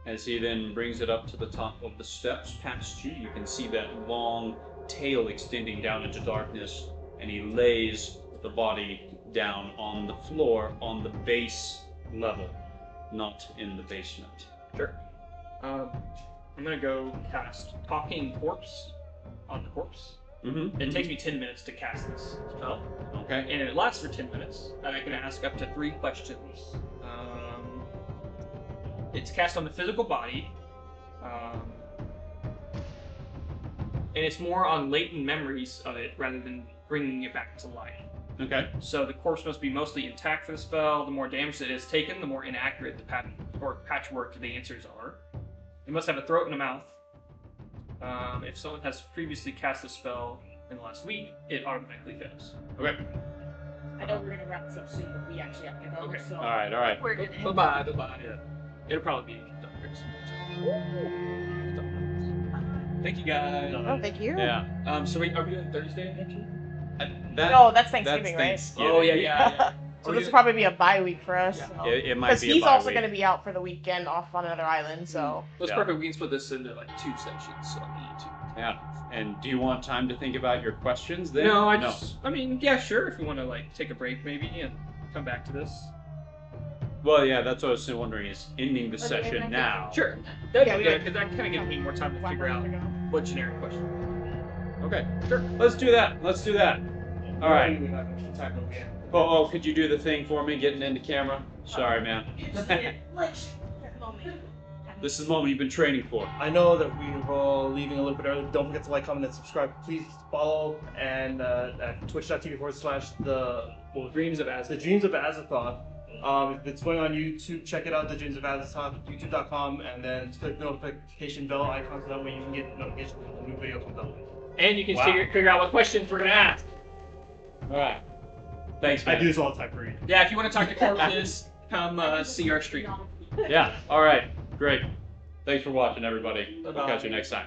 As he then brings it up to the top of the steps past you, you can see that long tail extending down into darkness, and he lays the body down on the floor on the base level, not in the basement. Sure. I'm gonna go cast Talking Corpse on the corpse. Mm-hmm. It takes me 10 minutes to cast this spell. Okay. And it lasts for 10 minutes, and I can ask up to 3 questions. It's cast on the physical body, and it's more on latent memories of it rather than bringing it back to life. Okay. So the corpse must be mostly intact for the spell. The more damage it has taken, the more inaccurate the patchwork the answers are. It must have a throat and a mouth. If someone has previously cast a spell in the last week, it automatically fails. Okay. I know we're gonna wrap this up soon, but we actually have to go. Okay. So. All right. We're gonna Bye-bye. Yeah. It'll probably be done. Thank you, guys. Oh, thank you. Yeah. So are we doing Thursday next week? No, that's Thanksgiving, right? Thanksgiving. Oh, yeah. So this will probably be a bye week for us. Yeah. So. It might Because be a he's bye also week. going to be out for the weekend off on another island, so. That's Yeah. perfect. We can split this into like 2 sections, so I need to. Yeah. And do you want time to think about your questions then? No, I mean, yeah, sure. If you want to like take a break, maybe, and come back to this. Well, yeah, that's what I was wondering, is ending the Okay, session then now. Sure. That'd Yeah, be we good, might- because that kind of gives me more time to figure out what generic question. Okay, sure. Let's do that. All right. Oh, could you do the thing for me, getting into camera? Sorry, man. This is the moment you've been training for. I know that we were all leaving a little bit early. Don't forget to like, comment, and subscribe. Please follow and at twitch.tv/the Dreams of Azathoth. The Dreams of Azathoth. If it's going on YouTube, check it out. The Dreams of Azathoth, youtube.com, and then click the notification bell icon so that way you can get notifications when a new video comes out. And you can Wow. figure out what questions we're gonna ask. All right. Thanks, I man. do this all the time for you. Yeah, if you want to talk to corpses, come see our stream. Yeah. All right. Great. Thanks for watching, everybody. We'll Bye-bye. catch you next time.